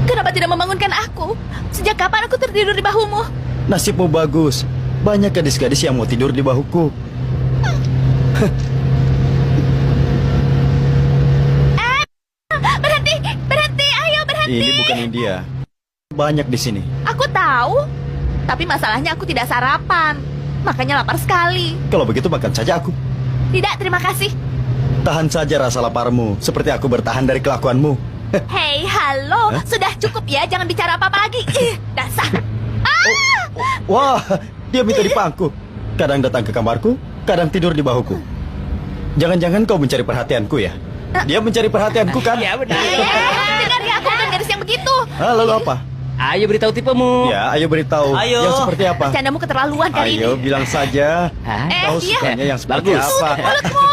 Kenapa tidak membangunkan aku? Sejak kapan aku tertidur di bahumu? Nasibmu bagus. Banyak gadis-gadis yang mau tidur di bahuku. Berhenti, berhenti, ayo berhenti. Ini bukan India. Banyak di sini. Aku tahu, tapi masalahnya aku tidak sarapan. Makanya lapar sekali. Kalau begitu makan saja aku. Tidak, terima kasih. Tahan saja rasa laparmu, seperti aku bertahan dari kelakuanmu. Hei, halo. Sudah cukup ya, jangan bicara apa-apa lagi. Dasar. Wah, dia minta dipangku. Kadang datang ke kamarku, kadang tidur di bahuku. Jangan-jangan kau mencari perhatianku ya? Dia mencari perhatianku kan? Iya benar. Dengar ya, aku bukan gadis yang begitu. Lalu apa? Ayo beritahu tipemu. Ya, ayo beritahu. Ayo. Yang seperti apa? Bercandamu keterlaluan kali Ayo, ini. bilang saja. Kau iya. sukanya yang seperti Bagus. apa? Mulutmu.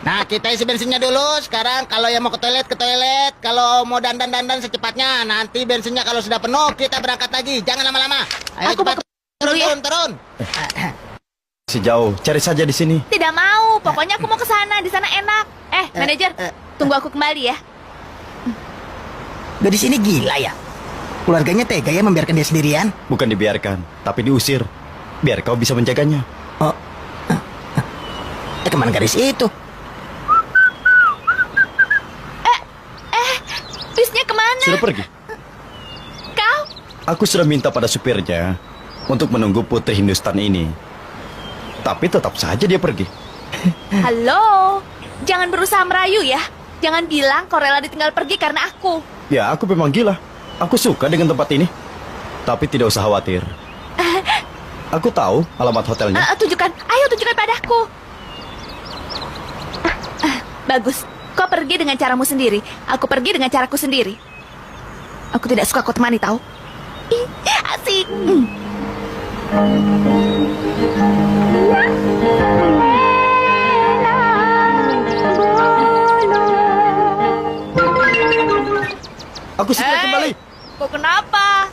Nah, kita isi bensinnya dulu. Sekarang kalau yang mau ke toilet, ke toilet. Kalau mau dandan secepatnya. Nanti bensinnya kalau sudah penuh, kita berangkat lagi. Jangan lama-lama. Ayo Aku mau cepat. ke dulu ya. Turun. Si jauh, cari saja di sini. Tidak mau, pokoknya aku mau ke sana. Di sana enak. Manajer, tunggu aku kembali ya. Gadis ini gila ya. Keluarganya tega ya membiarkan dia sendirian. Bukan dibiarkan, tapi diusir. Biar kau bisa menjaganya. Oh. Kemana gadis itu? Bisnya kemana? Sudah pergi. Kau? Aku sudah minta pada supirnya untuk menunggu putri Hindustan ini. Tapi tetap saja dia pergi. Halo, jangan berusaha merayu ya. Jangan bilang kau rela ditinggal pergi karena aku. Ya, aku memang gila. Aku suka dengan tempat ini. Tapi tidak usah khawatir. Aku tahu alamat hotelnya. Tunjukkan, ayo tunjukkan padaku. Bagus, kau pergi dengan caramu sendiri. Aku pergi dengan caraku sendiri. Aku tidak suka kau temani, tahu? Ih, asik. Aku segera kembali. Kau kenapa?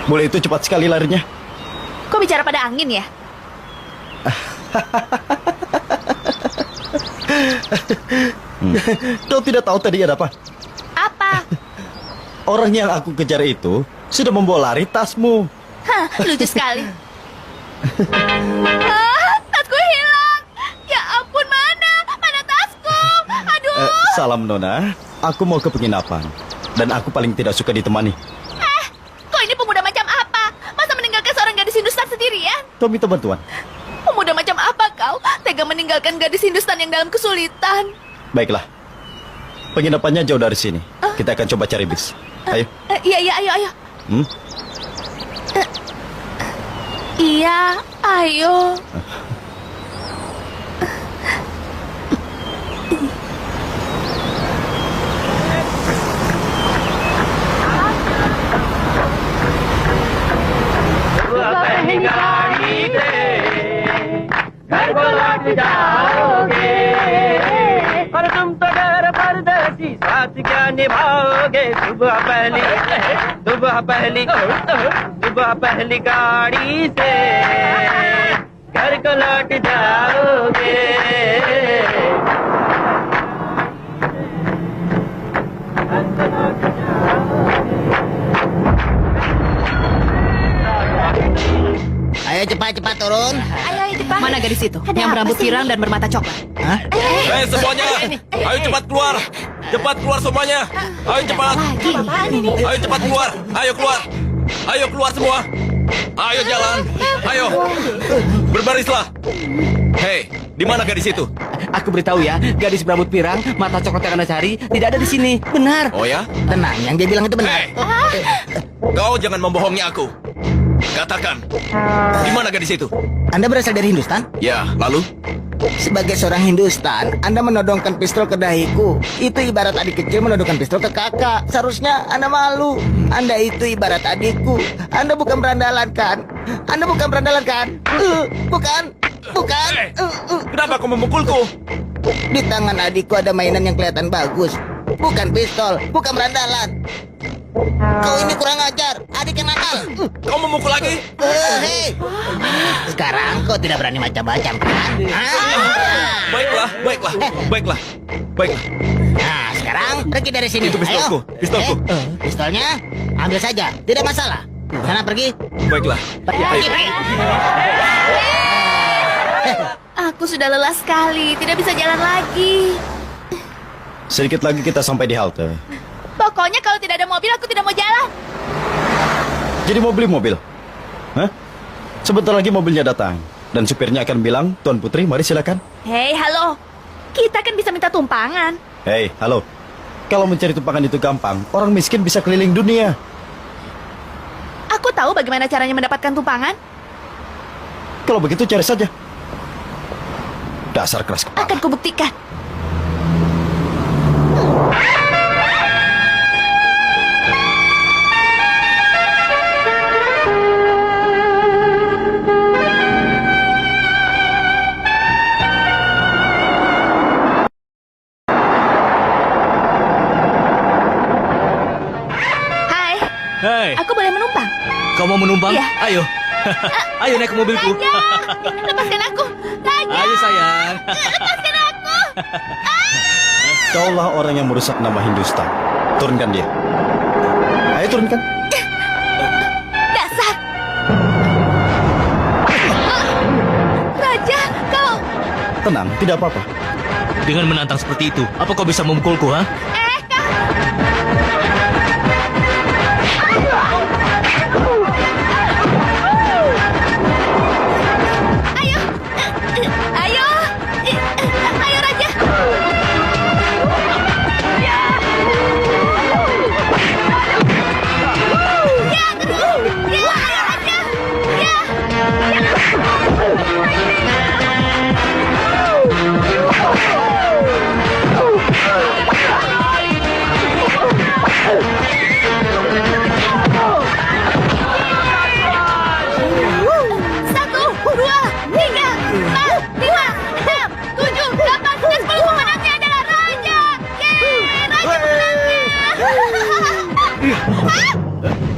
Boleh itu cepat sekali larinya. Kau bicara pada angin ya? Kau tidak tahu tadi ada apa? Apa? Orang yang aku kejar itu sudah membawa lari tasmu. Hah, lucu sekali. Tasku hilang. Ya ampun, mana? Mana tasku? Aduh. Salam Nona, aku mau ke penginapan. Dan aku paling tidak suka ditemani. Kau ini pemuda macam apa? Masa meninggalkan seorang gadis Hindustan sendirian? Kau minta bantuan. Pemuda macam apa kau? Tega meninggalkan gadis Hindustan yang dalam kesulitan. Baiklah. Penginapannya jauh dari sini. Kita akan coba cari bis. Ayo. Iya, ayo. Iya, ayo. पहली गाड़ी से घर को लौट जाओगे और तुम तो डर परदेसी साथ क्या निभाओगे सुबह पहली गाड़ी से घर को लौट जाओगे Ayo cepat turun. Ayo cepat. Mana gadis itu? Yang berambut pirang dan bermata coklat. Hah? Hei semuanya, ayo cepat keluar. Cepat keluar semuanya. Ayo cepat. Ayo cepat keluar. Ayo keluar. Ayo keluar semua. Ayo jalan. Ayo. Berbarislah. Hei, di mana gadis itu? Aku beritahu ya, gadis berambut pirang, mata coklat yang Anda cari tidak ada di sini. Benar. Oh ya? Tenang, yang dia bilang itu benar. Hei, kau jangan membohongi aku. Katakan, di mana gadis itu? Anda berasal dari Hindustan? Ya, lalu? Sebagai seorang Hindustan, Anda menodongkan pistol ke dahiku. Itu ibarat adik kecil menodongkan pistol ke kakak. Seharusnya Anda malu. Anda itu ibarat adikku. Anda bukan berandalan kan? Anda bukan berandalan kan? Bukan. Bukan. Kenapa kau memukulku? Di tangan adikku ada mainan yang kelihatan bagus. Bukan pistol, bukan berandalan. Kau ini kurang ajar, adik yang nakal. Kau memukul lagi? Hei, sekarang kau tidak berani macam-macam kan? Baiklah. Nah, sekarang pergi dari sini. Itu pistolku, Ayo. pistolku. Pistolnya ambil saja, tidak masalah. Sana pergi. Baiklah. Pergi. Aku sudah lelah sekali, tidak bisa jalan lagi. Sedikit lagi kita sampai di halte. Pokoknya kalau tidak ada mobil, aku tidak mau jalan. Jadi mau beli mobil? Hah? Sebentar lagi mobilnya datang. Dan supirnya akan bilang, Tuan Putri, mari silakan. Hei, halo. Kita kan bisa minta tumpangan. Hei, halo. Kalau mencari tumpangan itu gampang, orang miskin bisa keliling dunia. Aku tahu bagaimana caranya mendapatkan tumpangan. Kalau begitu cari saja. Dasar keras kepala. Akan kubuktikan. Hai. Aku boleh menumpang? Kau mau menumpang? Iya. Ayo. Ayo naik ke mobilku. Raja, lepaskan aku. Raja, Ayo sayang. lepaskan aku. Kaulah orang yang merusak nama Hindustan. Turunkan dia. Ayo turunkan. Dasar. Raja, kau... Tenang, tidak apa-apa. Dengan menantang seperti itu, apa kau bisa memukulku, ha? Ayo. Ayo, Raja. Ya, terus. Ya, ayo, Raja. Ya. Satu, dua, tiga, empat, lima, enam, tujuh, delapan, sembilan, sepuluh. Pemenangnya adalah Raja. Yeay, Raja pemenangnya.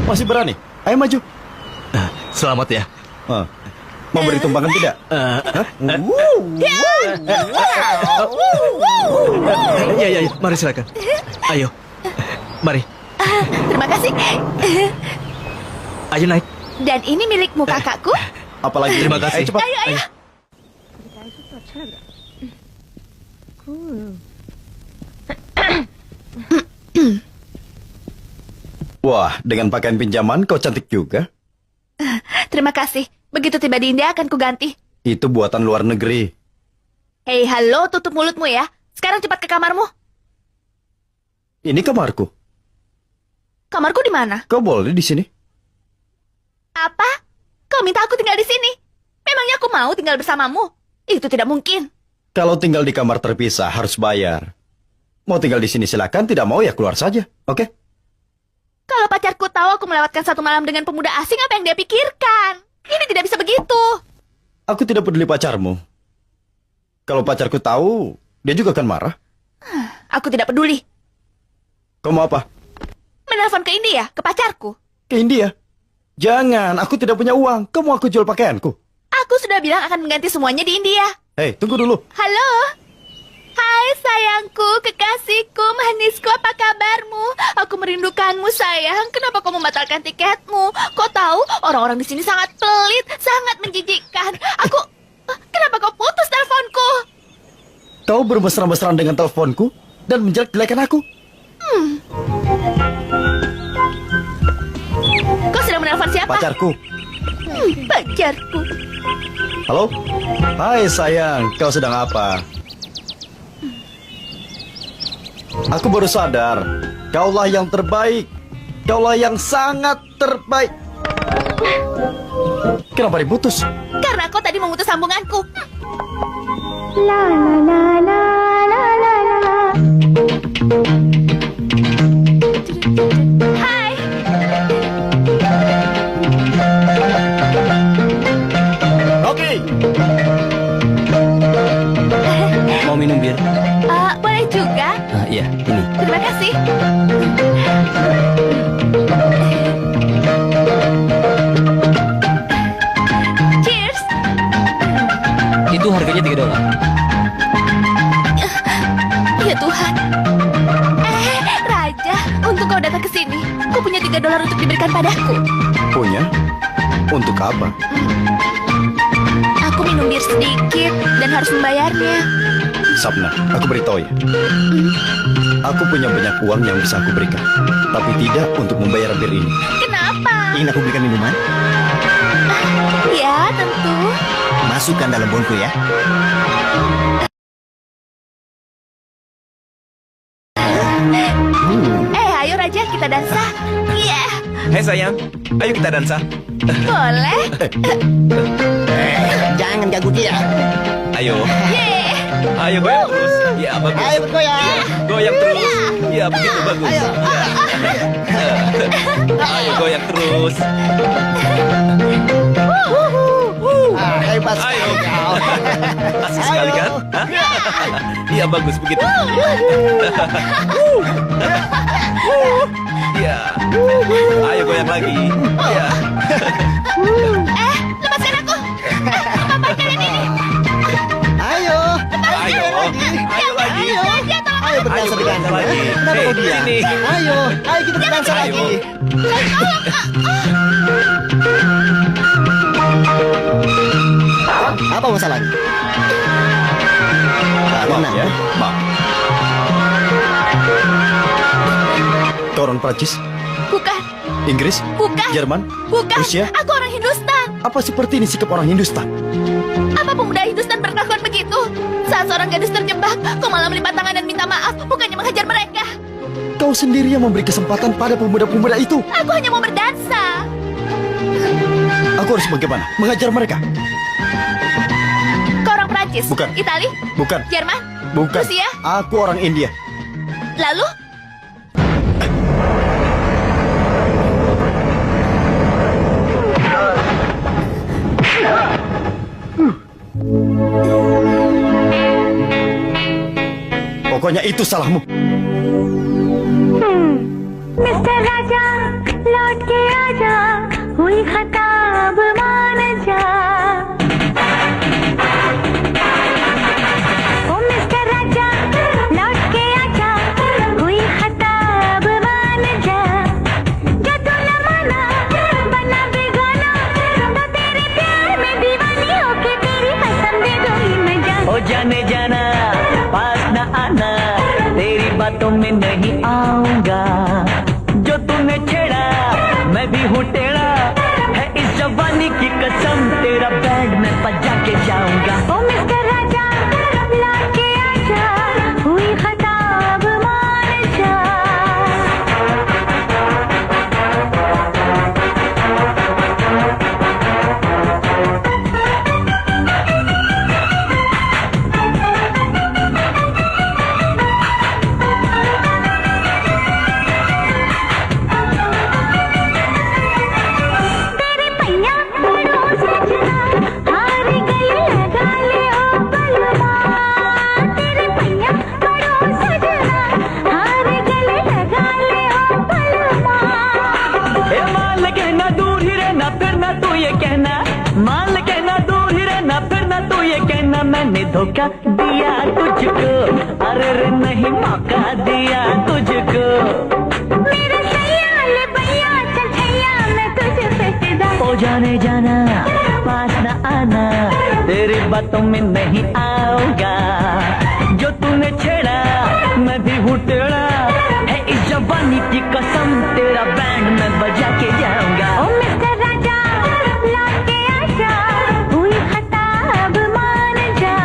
Masih berani? Ayo maju. Selamat ya. Mau beri tumpangan tidak? Ya, mari silakan. Ayo, mari. Terima kasih. Ayo naik. Dan ini milikmu, kakakku. Apalagi Terima kasih. Ayo cepat. Ayo. Wah, dengan pakaian pinjaman kau cantik juga. Terima kasih. Begitu tiba di India akan kuganti. Itu buatan luar negeri. Hei, halo, tutup mulutmu ya. Sekarang cepat ke kamarmu. Ini kamarku. Kamarku di mana? Kau boleh di sini. Apa? Kau minta aku tinggal di sini? Memangnya aku mau tinggal bersamamu? Itu tidak mungkin. Kalau tinggal di kamar terpisah harus bayar. Mau tinggal di sini silakan, tidak mau ya keluar saja. Oke? Kalau pacarku tahu aku melewatkan satu malam dengan pemuda asing, apa yang dia pikirkan? Ini tidak bisa begitu. Aku tidak peduli pacarmu. Kalau pacarku tahu, dia juga akan marah. Aku tidak peduli. Kau mau apa? Menelpon ke India, ke pacarku. Ke India? Jangan, aku tidak punya uang. Kau mau aku jual pakaianku? Aku sudah bilang akan mengganti semuanya di India. Hei, tunggu dulu. Halo? Hai sayangku, kekasihku, manisku, apa kabarmu? Aku merindukanmu sayang. Kenapa kau membatalkan tiketmu? Kau tahu orang-orang di sini sangat pelit, sangat menjijikkan. Kenapa kau putus teleponku? Kau bermesra-mesraan dengan teleponku dan menjelek-jelekan aku. Kau sedang menelpon siapa? Pacarku. Pacarku. Halo? Hai sayang, kau sedang apa? Aku baru sadar, kaulah yang terbaik. Kaulah yang sangat terbaik. Kenapa diputus? Karena kau tadi memutus sambunganku. Hai. Oke. Mau minum bir? Boleh juga. Iya, ini. Terima kasih. Cheers. Itu harganya $3. Ya Tuhan. Raja, untuk kau datang ke sini, kau punya $3 untuk diberikan padaku. Punya? Untuk apa? Aku minum bir sedikit dan harus membayarnya. Sapna, aku beritahu ya. Aku punya banyak uang yang bisa aku berikan, tapi tidak untuk membayar bir ini. Kenapa? Ingin aku berikan minuman? Ya, tentu. Masukkan dalam bonku ya. Ayo Raja, kita dansa. Iya. Hei sayang, ayo kita dansa. Boleh. Jangan ganggu dia. Ayo. Yeay. Ayo goyang terus. Ya, bagus. Ayo bergoyang. Goyang terus. Ya, begitu bagus. Ayo. Ayo goyang terus. Hebat. Ayo. Asik sekali kan? Hah? Iya, bagus begitu. Iya. Ayo goyang lagi. Iya. Lepaskan aku. Apa kalian ini? Ayo. Ayo. Ayo lagi. Raja, tolong. Ayo berdansa dengan lagi. Kenapa Hei, kau diam? sini. Ayo kita berdansa Ayo. lagi. Apa masalahnya? Maaf ya, maaf. Kau orang Prancis? Bukan, Inggris? bukan. Jerman? Bukan. Rusia? Aku orang Hindustan. Apa seperti ini sikap orang Hindustan? Apa pemuda Hindustan berkelakuan begitu? Saat seorang gadis terjebak, kau malah melipat tangan dan minta maaf, bukannya menghajar mereka. Kau sendiri yang memberi kesempatan pada pemuda-pemuda itu. Aku hanya mau berdansa. Aku harus bagaimana? Mengajar mereka? Kau orang Prancis? Bukan. Itali? Bukan. Jerman? Bukan. Rusia? Aku orang India. Lalu? Pokoknya itu salahmu. Mister Raja लौट के आजा हुई खता अब मान जा ओ मिस्टर राजा लौट के आजा हुई खता अब मान जा जो तू न माना बना बेगाना तो तेरे प्यार में दीवानी होके तेरी कसम दे दूंगी मैं जान ओ जाने जाना पास न आना तेरी बातों में नहीं आऊंगा जो तूने छेड़ा मैं भी हूँ टेढ़ा है इस जवानी की कसम तेरा बैंड मैं बजा के जाऊंगा ओ मिस्टर राजा लौट के आजा हुई खता अब मान जा तेरे पैया बड़ों सजना हार गई लगा ले ओ बलवा तेरे पैया बड़ों सजना हार गई लगा ले ओ बलवा ए मान कहना दूर ही रहना फिर ना तू ये कहना मान कहना दूर ही रहना फिर ना तू ये कहना मैंने धोखा दिया तुझको अरे रे नहीं मौका दिया तुझको मेरे सैया ले भैया चल छैया मैं तुझे पे फिदा ओ जाने जाना पास न आना तेरी बातों में नहीं आऊंगा जो तूने छेड़ा मैं भी हूँ टेढ़ा है इस जवानी की कसम तेरा बैंड मैं बजा के जाऊंगा ओ मिस्टर राजा लौट के आजा हुई खता अब मान जा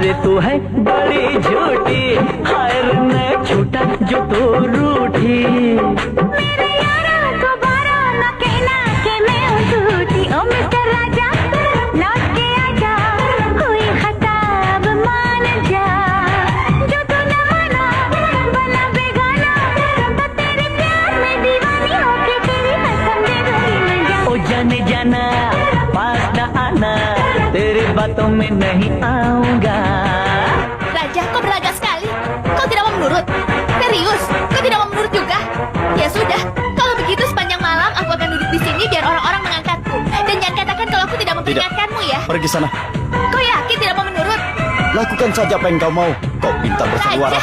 अरे तू है बड़ी झूठी हाय रे मैं झूठा जो तू रूठी मेरे यारा दोबारा न कहना कि मैं हूँ झूठी ओ मिस्टर राजा लौट के आजा कोई खता अब मान जा जो तू न माना बना बेगाना तो तेरे प्यार में दीवानी होके तेरी कसम दे दूंगी मैं जा ओ जाने जाना पास न आना तेरी बातों में नहीं आऊंगा Raja, kau berlagak sekali. Kau tidak mau menurut? Serius? Kau tidak mau menurut juga? Ya sudah, kalau begitu sepanjang malam aku akan duduk di sini biar orang-orang mengangkatku. Dan jangan katakan kalau aku tidak memperingatkanmu ya. Pergi sana. Kau yakin tidak mau menurut? Lakukan saja apa yang kau mau. Kau pintar bersandiwara. Raja,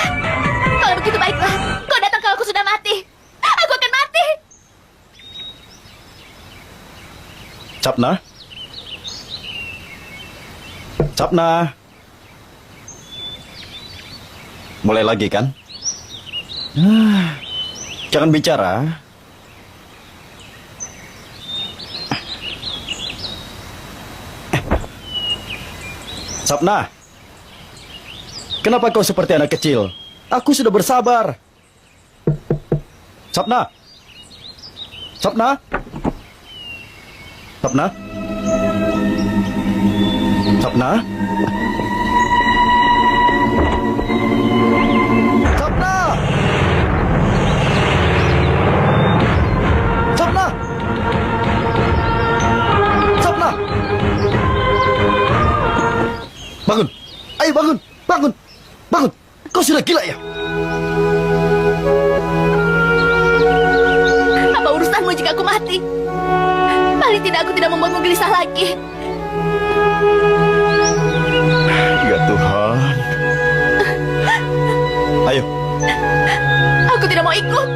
kalau begitu baiklah. Kau datang kalau aku sudah mati. Aku akan mati. Sapna. Sapna. Mulai lagi kan? Jangan bicara. Sapna. Kenapa kau seperti anak kecil? Aku sudah bersabar. Sapna. Sapna. Sapna. Sapna. Sapna. Sapna. Sapna. Bangun. Ayo bangun. Bangun. Bangun. Kau sudah gila ya? Apa urusanmu jika aku mati? Paling tidak aku tidak membuatmu gelisah lagi. Ya Tuhan. Ayo. Aku tidak mau ikut.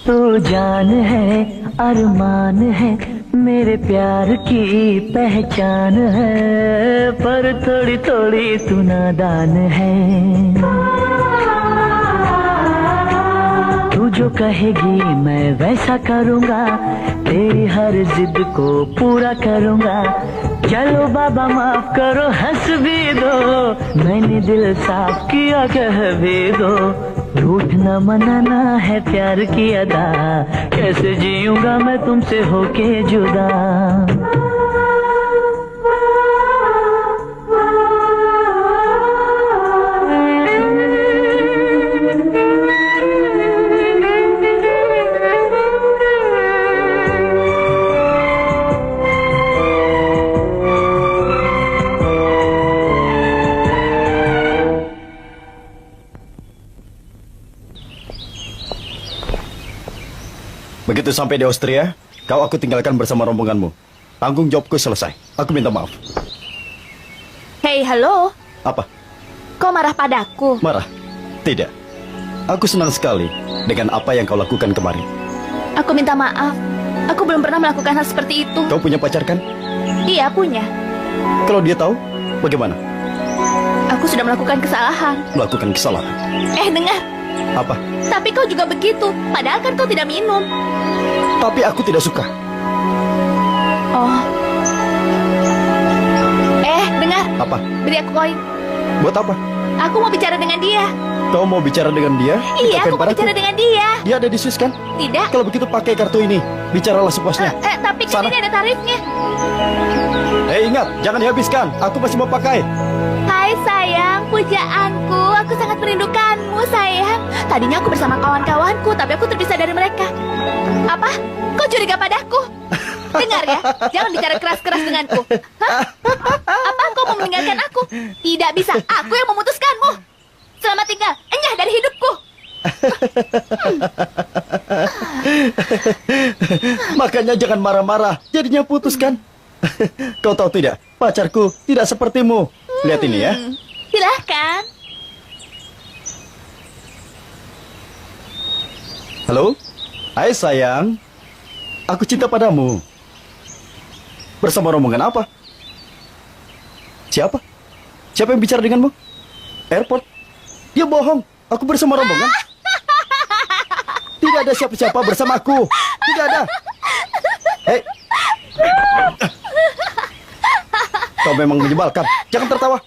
तू जान है अरमान है मेरे प्यार की पहचान है पर थोड़ी थोड़ी तू नादान है तू जो कहेगी मैं वैसा करूँगा तेरी हर जिद को पूरा करूँगा चलो बाबा माफ करो हंस भी दो मैंने दिल साफ किया कह भी दो रूठना मनाना है प्यार की अदा कैसे जीऊंगा मैं तुमसे होके जुदा Begitu sampai di Austria, kau aku tinggalkan bersama rombonganmu. Tanggung jawabku selesai. Aku minta maaf. Hei, halo. Apa? Kau marah padaku? Marah? Tidak. Aku senang sekali dengan apa yang kau lakukan kemarin. Aku minta maaf. Aku belum pernah melakukan hal seperti itu. Kau punya pacar kan? Iya, punya. Kalau dia tahu, bagaimana? Aku sudah melakukan kesalahan. Melakukan kesalahan. Dengar. Apa? Tapi kau juga begitu. Padahal kan kau tidak minum. Tapi aku tidak suka. Oh. Dengar. Apa? Beri aku koin. Buat apa? Aku mau bicara dengan dia. Kau mau bicara dengan dia? Iya, aku mau Padaku. bicara dengan dia. Dia ada di Swiss kan? Tidak. Kalau begitu pakai kartu ini. Bicaralah sepuasnya. Tapi kan Sana. ini ada tarifnya. Ingat, jangan dihabiskan. Aku masih mau pakai. Hai sayang, pujaanku. Aku sangat merindukanmu sayang. Tadinya aku bersama kawan-kawanku, tapi aku terpisah dari mereka. Apa? Kau curiga padaku? Dengar ya, jangan bicara keras-keras denganku. Hah? Apa kau mau meninggalkan aku? Tidak bisa, aku yang memutuskanmu. Selamat tinggal, enyah dari hidupku. Makanya jangan marah-marah. Jadinya putus kan? Kau tahu tidak, pacarku tidak sepertimu. Lihat ini ya. Silahkan. Halo? Hai sayang. Aku cinta padamu. Bersama rombongan apa? Siapa? Siapa yang bicara denganmu? Airport? Dia bohong. Aku bersama rombongan. Tidak ada siapa-siapa bersamaku. Tidak ada. Hei, Kau memang menyebalkan. Jangan tertawa.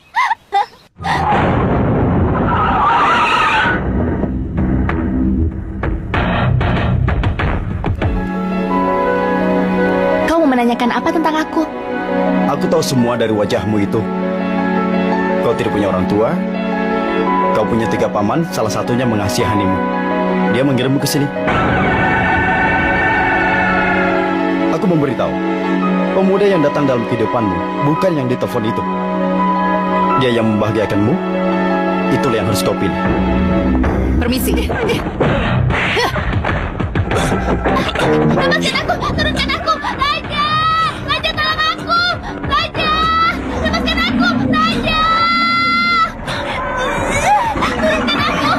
Kau mau menanyakan apa tentang aku? Aku tahu semua dari wajahmu itu. Kau tidak punya orang tua. Kau punya 3 paman, salah satunya mengasihanimu. Dia mengirimmu ke sini. Aku memberitahu, pemuda yang datang dalam kehidupanmu bukan yang ditelepon itu. Dia yang membahagiakanmu, itulah yang harus kau pilih. Permisi. Lepaskan aku! Turunkan aku! Raja! Raja, tolong aku! Raja! Lepaskan aku! Raja! Turunkan aku!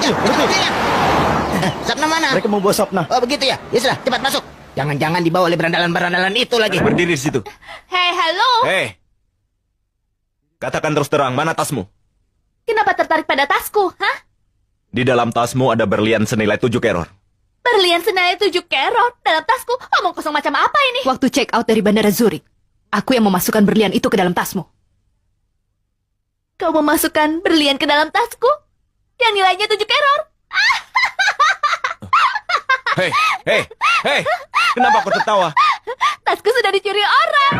Berhenti. Sapna mana? Mereka mau bawa Sapna. Oh begitu ya? Ya sudah, cepat masuk. Jangan-jangan dibawa oleh berandalan-berandalan itu lagi. Berdiri di situ. Hei, halo! Hei. Katakan terus terang, mana tasmu? Kenapa tertarik pada tasku, hah? Di dalam tasmu ada berlian senilai 7 keror. Berlian senilai 7 keror dalam tasku. Omong kosong macam apa ini? Waktu check out dari Bandara Zurich, aku yang memasukkan berlian itu ke dalam tasmu. Kau memasukkan berlian ke dalam tasku? Yang nilainya 7 keror? Hei, hei, hei. Kenapa kau tertawa? Tasku sudah dicuri orang.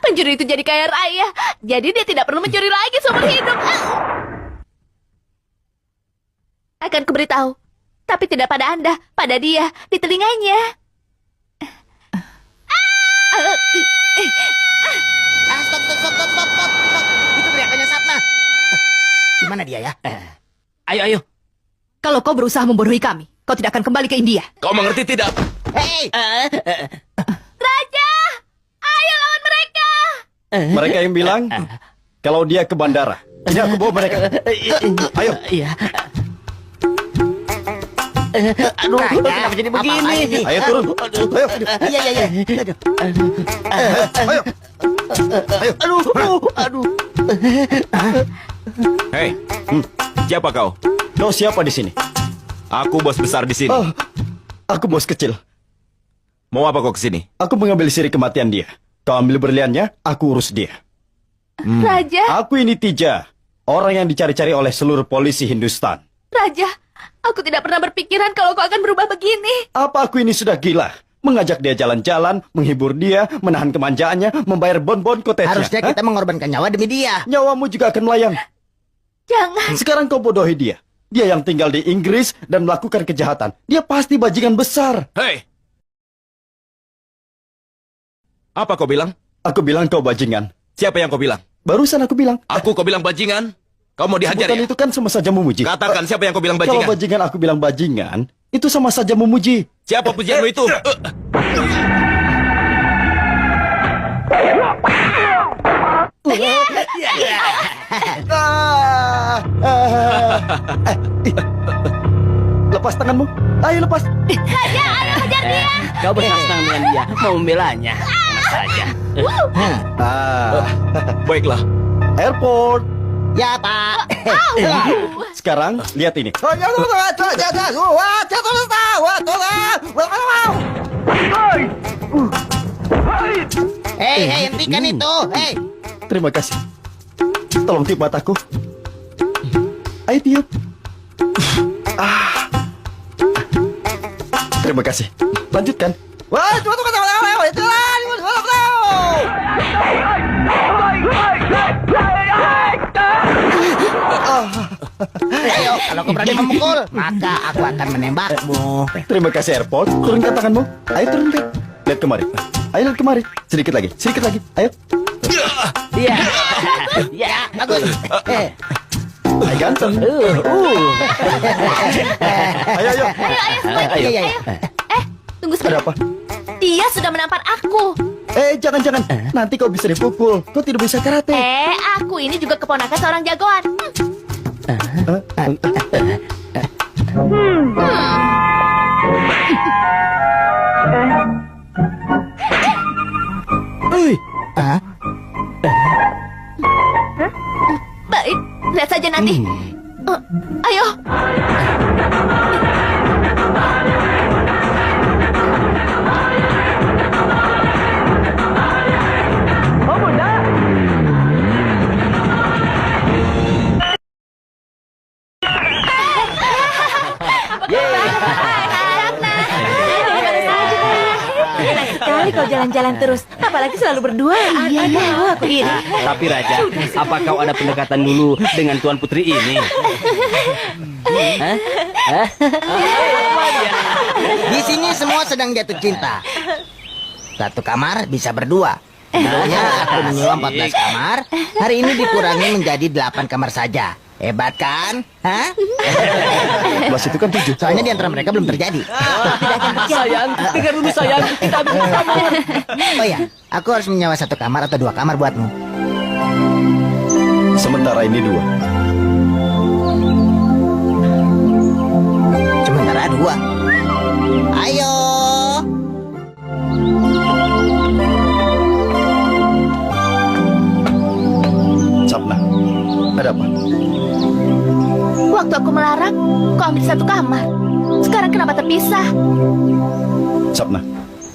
Pencuri itu jadi kaya raya. Jadi dia tidak perlu mencuri lagi seumur hidup. Akan kuberitahu. Tapi tidak pada Anda, pada dia, di telinganya. Stop. Itu teriakannya Sapna. Di mana dia ya? Ayo. Kalau kau berusaha membodohi kami, kau tidak akan kembali ke India. Kau mengerti tidak? Hei! Raja! Ayo lawan mereka! Mereka yang bilang kalau dia ke bandara. Ini aku bawa mereka. Ayo. Iya. Aduh, kenapa jadi begini? Ayo turun. Ayo. Iya. Ayo. Aduh. Hei, siapa kau? Kau siapa di sini? Aku bos besar di sini. Oh, aku bos kecil. Mau apa kau ke sini? Aku mengambil siri kematian dia. Kau ambil berliannya, aku urus dia. Raja, Aku ini Tija, orang yang dicari-cari oleh seluruh polisi Hindustan. Raja, aku tidak pernah berpikiran kalau kau akan berubah begini. Apa aku ini sudah gila? Mengajak dia jalan-jalan, menghibur dia, menahan kemanjaannya, membayar bon-bon kotesnya. Harusnya kita mengorbankan nyawa demi dia. Nyawamu juga akan melayang. Jangan. Sekarang kau bodohi dia. Dia yang tinggal di Inggris dan melakukan kejahatan. Dia pasti bajingan besar. Hei! Apa kau bilang? Aku bilang kau bajingan. Siapa yang kau bilang? Barusan aku bilang. Aku kau bilang bajingan? Kau mau dihajar Sebutan ya? itu kan sama saja memuji. Katakan siapa yang kau bilang Kalau bajingan? bajingan aku bilang bajingan, itu sama saja memuji. Siapa pujianmu itu? Lepas tanganmu. Ayo lepas. Raja, ayo hajar dia. Kau bersenang dengan dia, mau membelanya. Enak saja. Baiklah. Airport. Ya, Pak. Sekarang lihat ini. Hei, hentikan itu. Hei. Terima kasih. Tolong tiup mataku. Ayo tiup. Terima kasih. Lanjutkan. Wah, Ayo, kalau kau berani memukul, maka aku akan menembakmu. Terima kasih Airport. Turunkan tanganmu. Ayo turunkan. Lihat kemari. Ayo lihat kemari. Sedikit lagi. Ayo. Iya. Ya, bagus. Ayo ganteng. Ayo. Ayo, semua. Iya. Tunggu Ada sebentar. apa? Dia sudah menampar aku. Jangan. Nanti kau bisa dipukul. Kau tidak bisa karate. Aku ini juga keponakan seorang jagoan. Baik, lihat saja nanti. Ayo. Enak sekali kau jalan-jalan terus, apalagi selalu berdua. Iya, aku iri. Tapi Raja, apa kau ada pendekatan dulu dengan Tuan Putri ini? Di sini semua sedang jatuh cinta. Satu kamar bisa berdua. Dulunya aku menyewa 14 kamar. Hari ini dikurangi menjadi 8 kamar saja. Hebat kan? Hah? 11 itu kan 7. Soalnya di antara mereka belum terjadi. Sayang, dengar dulu sayang, kita ambil kamar. Oh ya, aku harus menyewa 1 kamar atau 2 kamar buatmu. Sementara ini 2. Sementara 2. Ayo. Sapna, ada apa? Waktu aku melarang, kau ambil 1 kamar. Sekarang kenapa terpisah? Sapna,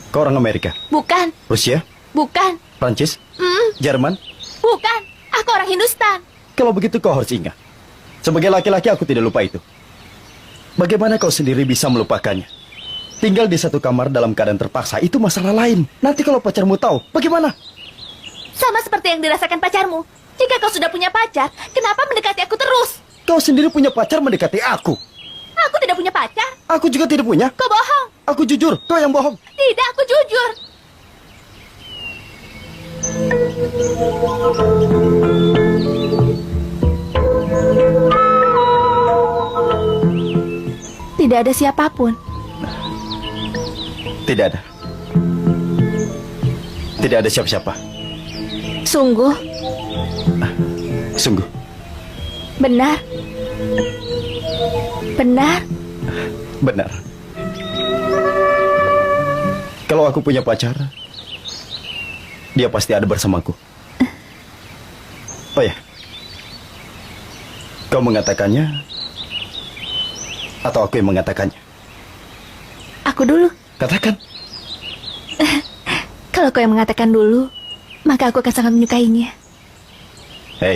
kau orang Amerika? Bukan, Rusia? bukan, Prancis? Jerman? bukan. Aku orang Hindustan. Kalau begitu kau harus ingat. Sebagai laki-laki aku tidak lupa itu. Bagaimana kau sendiri bisa melupakannya? Tinggal di 1 kamar dalam keadaan terpaksa itu masalah lain. Nanti kalau pacarmu tahu, bagaimana? Sama seperti yang dirasakan pacarmu. Jika kau sudah punya pacar, kenapa mendekati aku terus? Kau sendiri punya pacar mendekati aku. Aku tidak punya pacar. Aku juga tidak punya. Kau bohong. Aku jujur, kau yang bohong. Tidak, aku jujur. Tidak ada siapapun. Tidak ada. Tidak ada siapa-siapa. Sungguh, Sungguh. benar. Benar. Benar. Kalau aku punya pacar, dia pasti ada bersamaku. Oh ya, kau mengatakannya atau aku yang mengatakannya? Aku dulu. Katakan. Kalau kau yang mengatakan dulu, maka aku akan sangat menyukainya. Hei,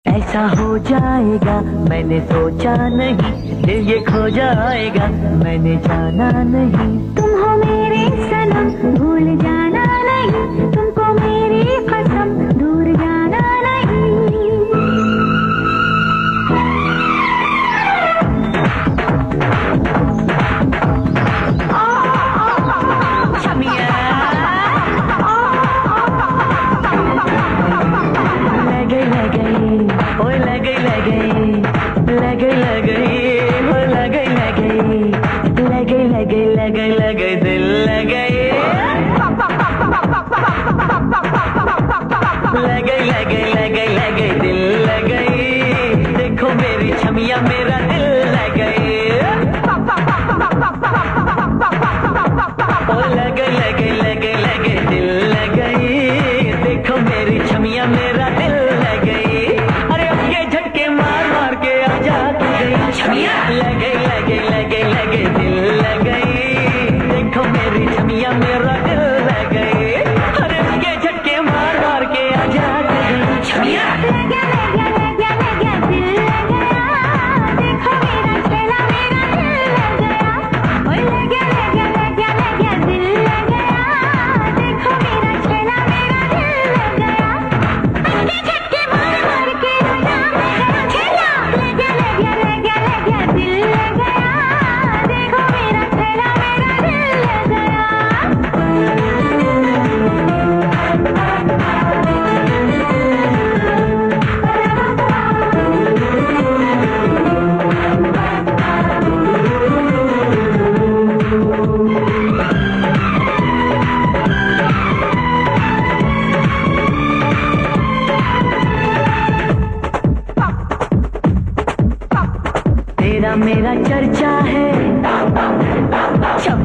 ऐसा हो जाएगा मैंने सोचा नहीं दिल ये खो जाएगा मैंने जाना नहीं तुम हो मेरे सनम भूल जाना नहीं तुमको मेरी कसम दूर जाना नहीं लगे दिल लगे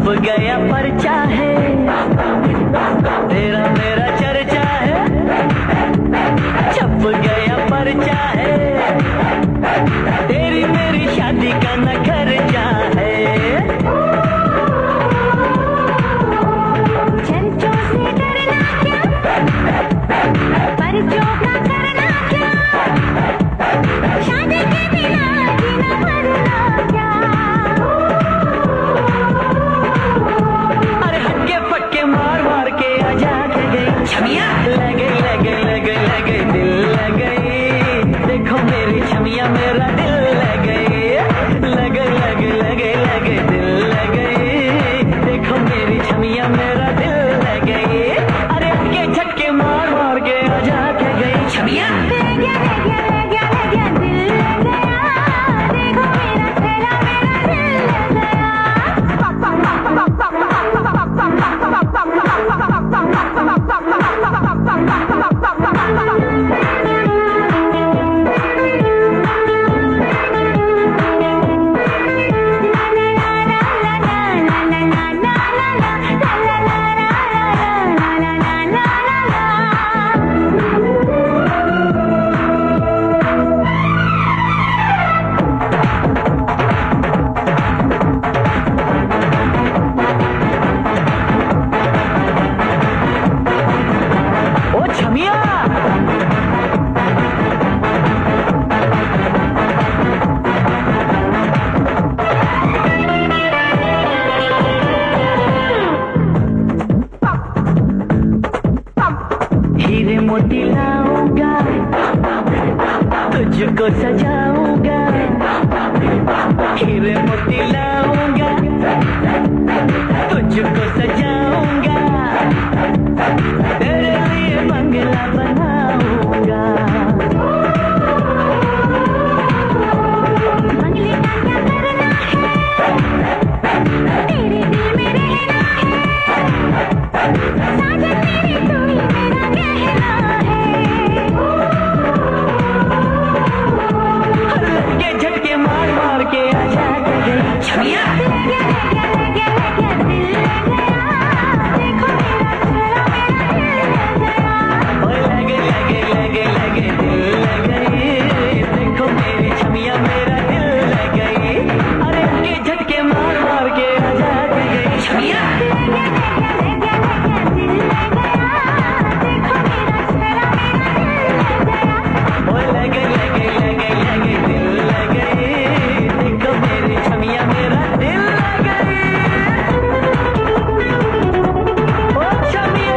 गया पर्चा है, तेरा मेरा चर्चा है, छप गया पर्चा है, तेरी मेरी शादी का न खर्चा है। चर्चों से डरना क्या, पर्चों का करना क्या, शादी के बिना जीना मरना क्या। अरे हटके फटके मार मार के आजा के गई छमिया, लगे लगे लगे लगे दिल लगे, देखो मेरी छमिया मेरा दिल लगे, लगे लगे लगे लगे दिल लगे, देखो मेरी छमिया मेरा दिल लगे। अरे हटके झटके मार मार के आजा के गई छमिया, लग गया दिल लग गया, देखो मेरा तेरा मेरा दिल ओ छमिया। हीरे मोती लाऊंगा, तुझको सजाऊंगा, हीरे मोती लाऊंगा, तुझको सजाऊंगा, तेरे लिए बंगला बनाऊंगा। बंगले का क्या करना है, तेरे दिल में रहना है, साजन मेरे तू ही मेरा कहना है। लगे झटके मार मार के आजा के गई छमिया, लग गया दिल लग गया, देखो मेरा तेरा मेरा दिल लग गया। ओए लगे लगे लगे लगे दिल लगे, देखो मेरी छमिया मेरा दिल लगे। अरे लगे झटके मार मार के आजा के गई छमिया, दिल लग गया, देखो मेरा तेरा मेरा दिल लग गया। ओए लगे लगे लगे लगे दिल लगे, देखो मेरी छमिया मेरा दिल लगे। ओ छमिया।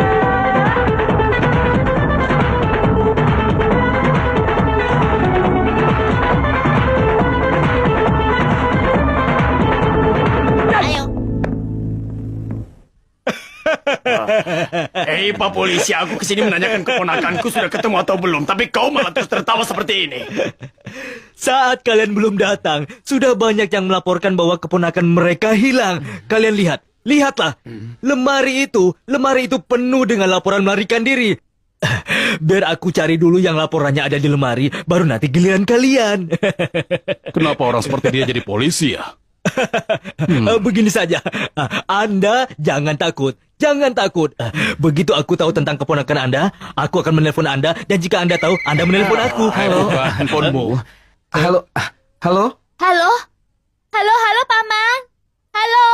Hei Pak Polisi, aku kesini menanyakan keponakanku sudah ketemu atau belum, tapi kau malah terus tertawa seperti ini. Saat kalian belum datang, sudah banyak yang melaporkan bahwa keponakan mereka hilang. Kalian lihat, lihatlah. Lemari itu penuh dengan laporan melarikan diri. Biar aku cari dulu yang laporannya ada di lemari, baru nanti giliran kalian. Kenapa orang seperti dia jadi polisi ya? Begini saja, Anda jangan takut. Jangan takut. Begitu aku tahu tentang keponakan Anda, aku akan menelpon Anda. Dan jika Anda tahu, Anda menelpon aku. Buka handphonemu. Halo, halo, Halo? Halo, halo Paman. Halo.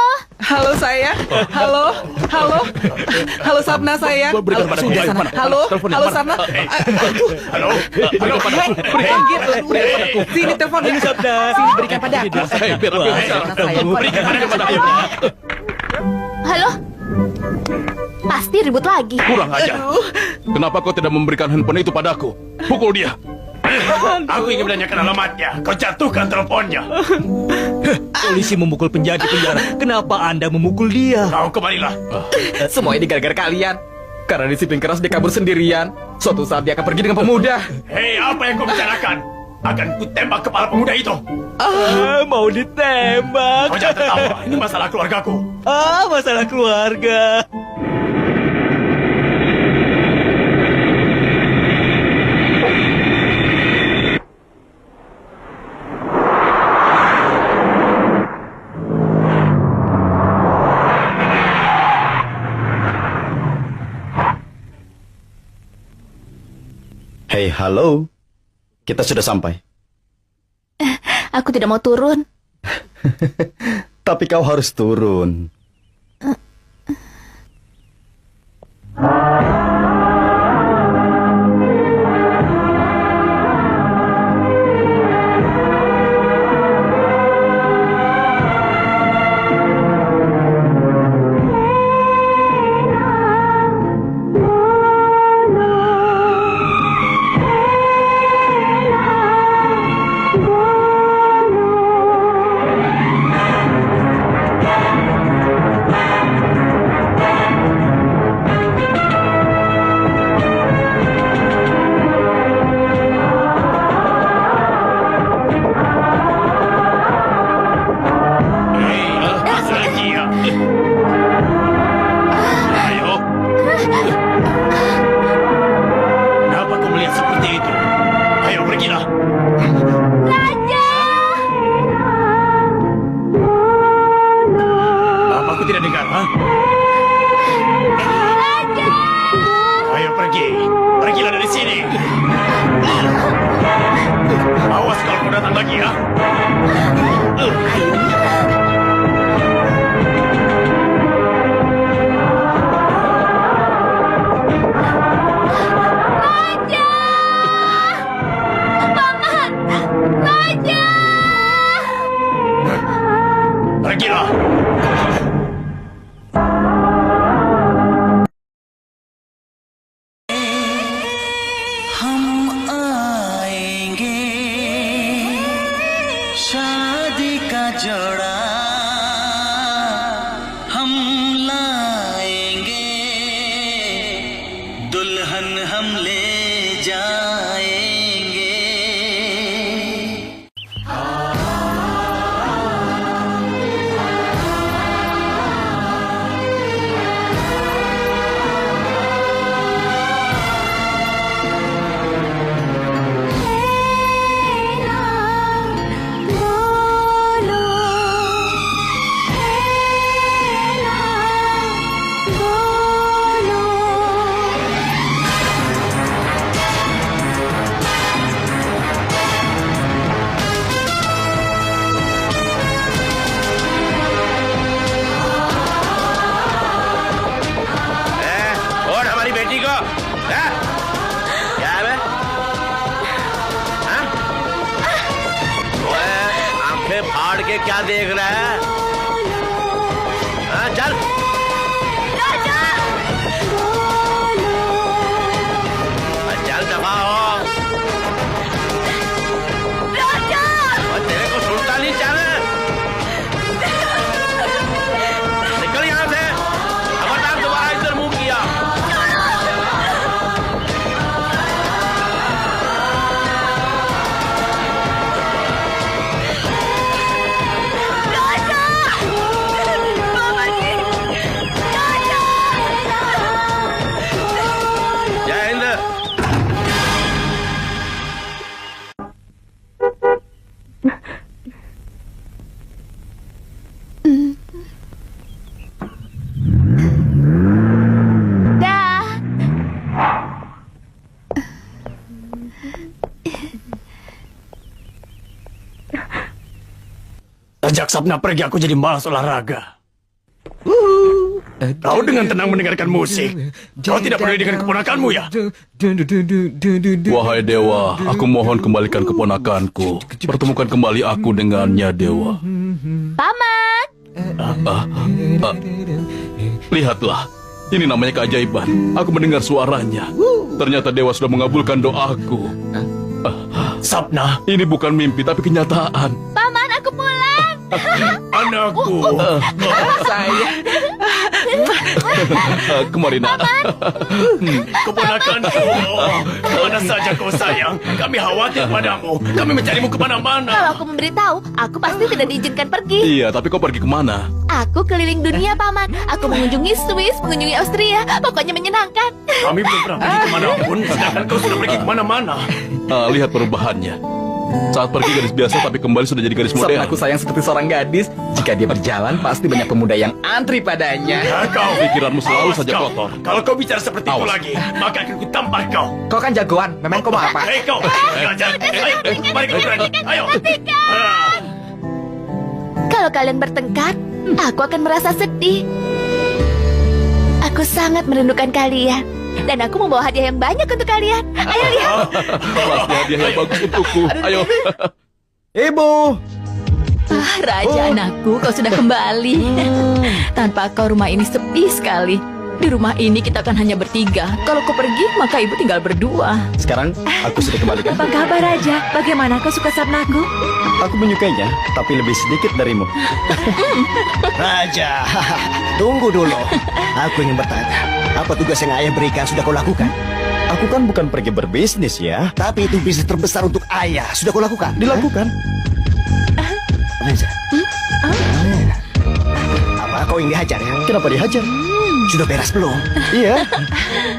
halo sayang, halo, halo, halo Sapna sayang. Berikan padaku. Sudah Ayo, sana. mana? Halo, Teleponnya, halo mana? Sapna. Halo, Berikan padaku. Berikan gitu. Sini telepon ini Sapna. Sini berikan padaku. Hei, biar aku yang Sapna sayang. berikan padaku. Halo. Pasti ribut lagi. Kurang ajar. Kenapa kau tidak memberikan handphone itu padaku? Pukul dia. aku ingin menanyakan alamatnya. Kau jatuhkan teleponnya. Polisi memukul penjahat di penjara. Kenapa Anda memukul dia? Kau kembalilah. Semua ini gara-gara kalian. Karena disiplin keras dia kabur sendirian. Suatu saat dia akan pergi dengan pemuda. Hei, apa yang kau bicarakan? Akan kutembak kepala pemuda itu. Mau ditembak. Kau jangan tertawa. Ini masalah keluargaku. Masalah keluarga. Hey, halo. Kita sudah sampai. Aku tidak mau turun. Tapi kau harus turun. क्या देख रहा है? हाँ, चल। चल दफा हो। और तेरे को सुनता नहीं चल। निकल यहाँ से। खबरदार दोबारा इधर मुंह किया। Sejak Sapna pergi, aku jadi malas olahraga. Kau dengan tenang mendengarkan musik. Kau tidak peduli dengan keponakanmu ya? Wahai Dewa, aku mohon kembalikan keponakanku. Pertemukan kembali aku dengannya, Dewa. Paman! Lihatlah, ini namanya keajaiban. Aku mendengar suaranya. Ternyata Dewa sudah mengabulkan doaku. Sapna, ini bukan mimpi tapi kenyataan. Paman, aku pulang! Anakku, saya. Kemari nak. Keponakanku, kemana saja kau sayang? Kami khawatir padamu. Kami mencarimu kemana-mana. Kalau aku memberitahu, aku pasti tidak diizinkan pergi. Iya, tapi kau pergi kemana? Aku keliling dunia, Paman. Aku mengunjungi Swiss, mengunjungi Austria. Pokoknya menyenangkan. Kami belum pernah pergi kemanapun, sedangkan kau sudah pergi kemana-mana. Lihat perubahannya. Saat pergi gadis biasa tapi kembali sudah jadi gadis modern. Sapnaku sayang seperti seorang gadis. Jika dia berjalan, pasti banyak pemuda yang antri padanya. Kau Pikiranmu selalu Awas saja kau. kotor. Kalau kau bicara seperti itu Awas. lagi, maka akan kutampar kau. Kau kan jagoan, memang kau mau apa? Hei kau, ayo, mari kau berani. Ayo. Kalau kalian bertengkar, aku akan merasa sedih. Aku sangat merindukan kalian. Dan aku membawa hadiah yang banyak untuk kalian. Ayo lihat. Pasti hadiah yang bagus untukku. Ayo. Ibu. Raja anakku, kau sudah kembali. Tanpa kau rumah ini sepi sekali. Di rumah ini kita akan hanya bertiga. Kalau kau pergi, maka ibu tinggal berdua. Sekarang aku sudah kembalikan. Apa kabar Raja? Bagaimana kau suka sapnaku? Aku menyukainya, tapi lebih sedikit darimu. Raja, tunggu dulu. Aku ingin bertanya, apa tugas yang ayah berikan sudah kau lakukan? Aku kan bukan pergi berbisnis ya. Tapi itu bisnis terbesar untuk ayah. Sudah kau lakukan? Dilakukan. Raja. Apa kau ingin dihajar ya? Kenapa dihajar? Sudah beres belum? Iya.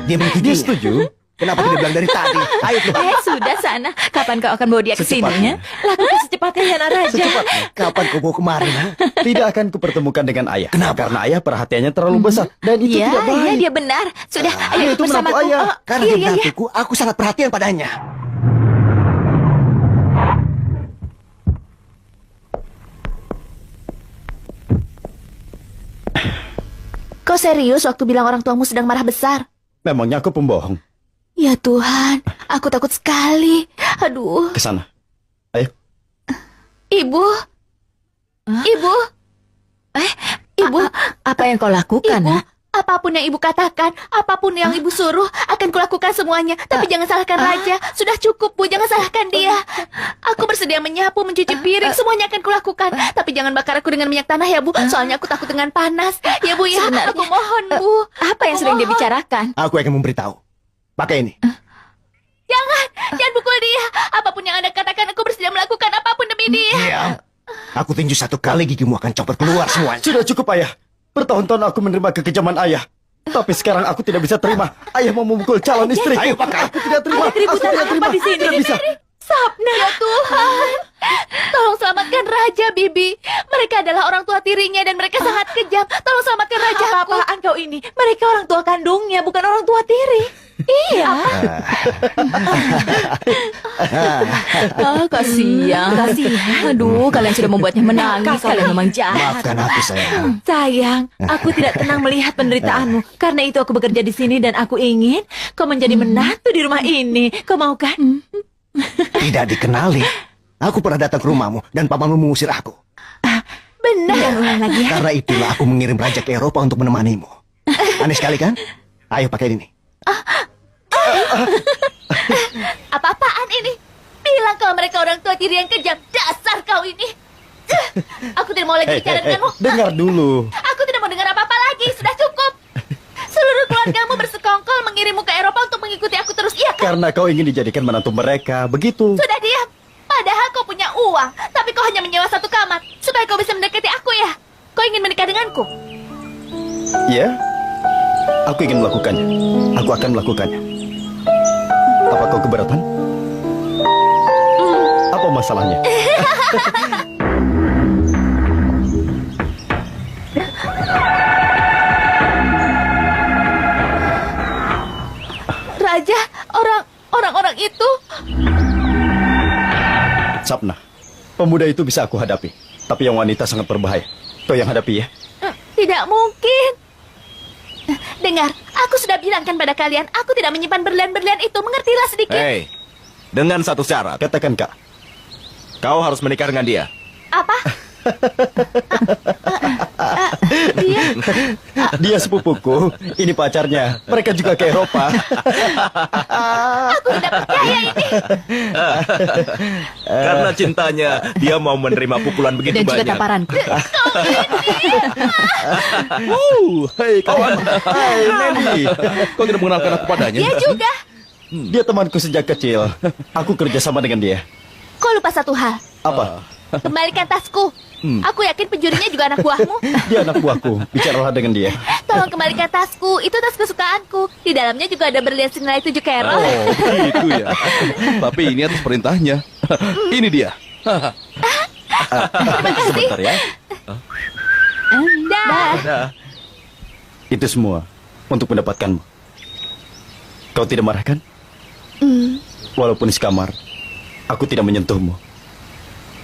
Dia mengikuti. Dia setuju. Kenapa tidak bilang dari tadi? Ayo keluar. Sudah sana. Kapan kau akan bawa dia ke sininya? Lakukan secepatnya ya nak Raja. Secepatnya. Kapan kau mau kemari? Ha? Tidak akan kupertemukan dengan ayah. Kenapa? Karena ayah perhatiannya terlalu besar. Dan itu Iya, tidak baik. iya dia benar. Sudah, ayo Dia ikut itu menantu bersamaku. ayah. Oh, Karena iya, dia iya, iya. menantuku, aku sangat perhatian padanya. Kau serius waktu bilang orang tuamu sedang marah besar? Memangnya aku pembohong. Ya Tuhan, aku takut sekali. Aduh, Ke sana. Ayo. Ibu. Ibu. Ibu. Apa yang kau lakukan, Ibu, nak? apapun yang ibu katakan, apapun yang ibu suruh, akan kulakukan semuanya. Tapi jangan salahkan Raja. Sudah cukup, Bu. Jangan salahkan dia. Aku bersedia menyapu, mencuci piring, semuanya akan kulakukan. Tapi jangan bakar aku dengan minyak tanah ya, Bu. Soalnya aku takut dengan panas. Ya, Bu ya. Sebenarnya, Aku mohon, Bu. Apa yang Aku sering dia mohon. bicarakan? Aku akan memberitahu. Pakai ini. Jangan pukul dia. Apapun yang Anda katakan, aku bersedia melakukan apapun demi dia. Diam. Aku tinju satu kali gigimu akan copot keluar semuanya. Sudah cukup ayah. Bertahun-tahun aku menerima kekejaman ayah. Tapi sekarang aku tidak bisa terima. Ayah mau memukul calon istri. Ayo pakai. Aku tidak terima. Ada keributan Aku tidak apa terima. di sini? Tidak bisa. Sapna. Ya Tuhan, tolong selamatkan Raja, Bibi. Mereka adalah orang tua tirinya dan mereka sangat kejam. Tolong selamatkan Raja. Apa-apaan kau ini? Mereka orang tua kandungnya, bukan orang tua tiri. Iya. Oh, kasihan. Aduh, kalian sudah membuatnya menangis. Kalian memang jahat. Maafkan aku sayang. Sayang, aku tidak tenang melihat penderitaanmu. Karena itu aku bekerja di sini dan aku ingin kau menjadi menantu di rumah ini. Kau mau kan? Tidak dikenali. Aku pernah datang ke rumahmu dan pamanmu mengusir aku. Benar. Jangan ulang lagi ya. Karena itulah aku mengirim Raja ke Eropa untuk menemanimu. Aneh sekali kan? Ayo pakai ini. Apa-apaan ini? Bilang kalau mereka orang tua tiri yang kejam. Dasar kau ini. Aku tidak mau lagi bicara denganmu. Dengar dulu. Aku tidak mau dengar apa-apa lagi. Sudah cukup. Seluruh keluargamu bersekongkol mengirimmu ke Eropa untuk mengikuti aku terus. Iya kan? Karena kau ingin dijadikan menantu mereka. Begitu. Sudah diam. Padahal kau punya uang. Tapi kau hanya menyewa satu kamar. Supaya kau bisa mendekati aku ya. Kau ingin menikah denganku? Ya. Aku ingin melakukannya. Aku akan melakukannya. Apa kau keberatan? Apa masalahnya? Raja, orang-orang itu. Sapna, pemuda itu bisa aku hadapi. Tapi yang wanita sangat berbahaya. Kau yang hadapi ya. Tidak mungkin. Dengar, aku sudah bilangkan pada kalian, aku tidak menyimpan berlian-berlian itu. Mengertilah sedikit. Hei, dengan satu syarat. Katakan kak. Kau harus menikah dengan dia. Apa? Dia sepupuku. Ini pacarnya. Mereka juga ke Eropa. Aku tidak percaya ini. Karena cintanya, dia mau menerima pukulan begitu Dan juga banyak. tamparanku. Hei kawan. Hai Nelly. Kau tidak mengenalkan aku padanya? Dia juga. Dia temanku sejak kecil. Aku kerjasama dengan dia. Kau lupa satu hal. Apa? Kembalikan tasku. Aku yakin pencurinya juga anak buahmu. Dia anak buahku. Bicaralah dengan dia. Tolong kembalikan tasku. Itu tas kesukaanku. Di dalamnya juga ada berlian senilai 7 karat. Oh, gitu ya. Tapi ini atas perintahnya. Ini dia. Sebentar ya. Dah. Itu semua untuk mendapatkanmu. Kau tidak marah kan? Walaupun sekamar, aku tidak menyentuhmu.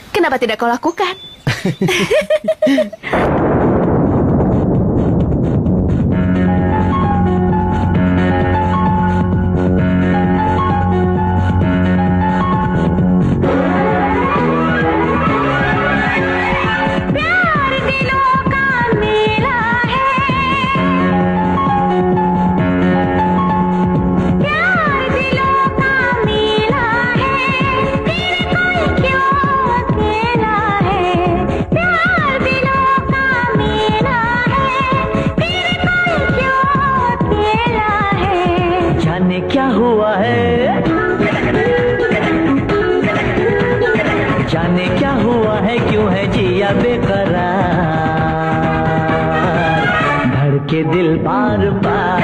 Kenapa tidak kau lakukan? जाने क्या हुआ है, जाने क्या हुआ है, क्यों है जिया बेकरार, धड़के दिल बार बार।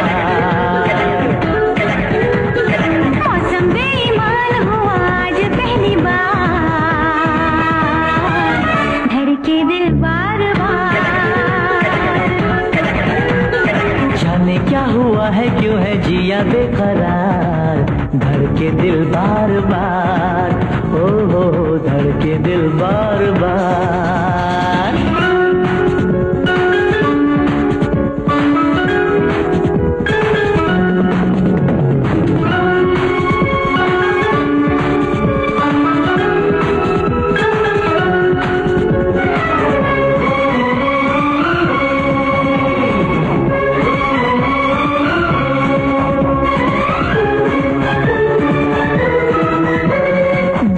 मौसम बेईमान हुआ आज पहली बार, धड़के दिल बार बार। जाने क्या हुआ है, क्यों है जिया बेकरार, धड़के दिल बार बार, ओ हो धड़के दिल बार बार।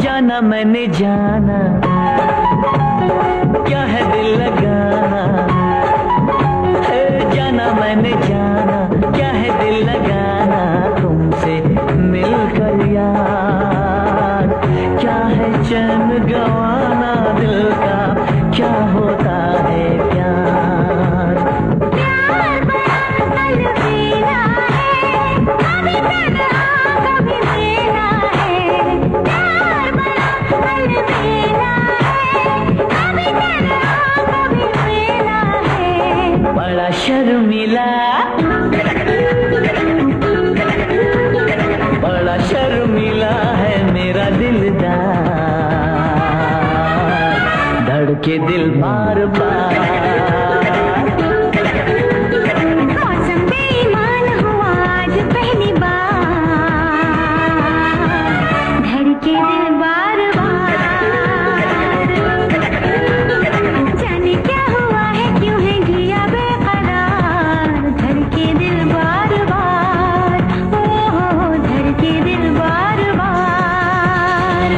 जाना मैंने जाना, क्या है दिल लगाना, है जाना मैंने जाना, क्या है दिल लगाना, तुमसे मिलकर यार, क्या है चैन गवाना दिल का, क्या होता है प्यार। प्यार बड़ा अलबेला है, कभी तेरा कभी मेरा है। प्यार बड़ा अलबेला है, कभी तेरा कभी मेरा है। बड़ा शर्मिला, बड़ा शर्मिला है मेरा दिलदार, धड़के दिल बार बार। मौसम बेईमान हुआ आज पहली बार, धड़के दिल बार बार। जाने क्या हुआ है, क्यों है जिया बेकरार, धड़के दिल बार बार, ओ हो धड़के दिल बार बार।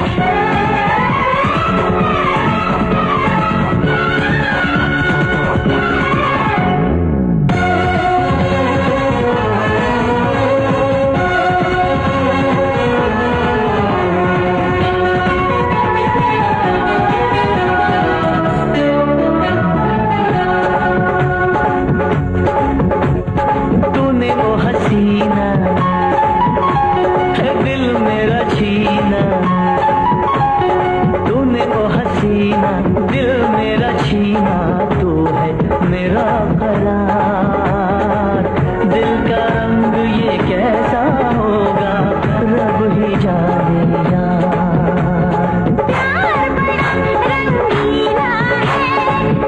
तूने वो हसीना है दिल मेरा छीना, तूने वो हसीना दिल मेरा छीना, तू है मेरा करार, दिल का रंग ये कैसा होगा, रब ही जाने यार। प्यार बड़ा रंगीला है,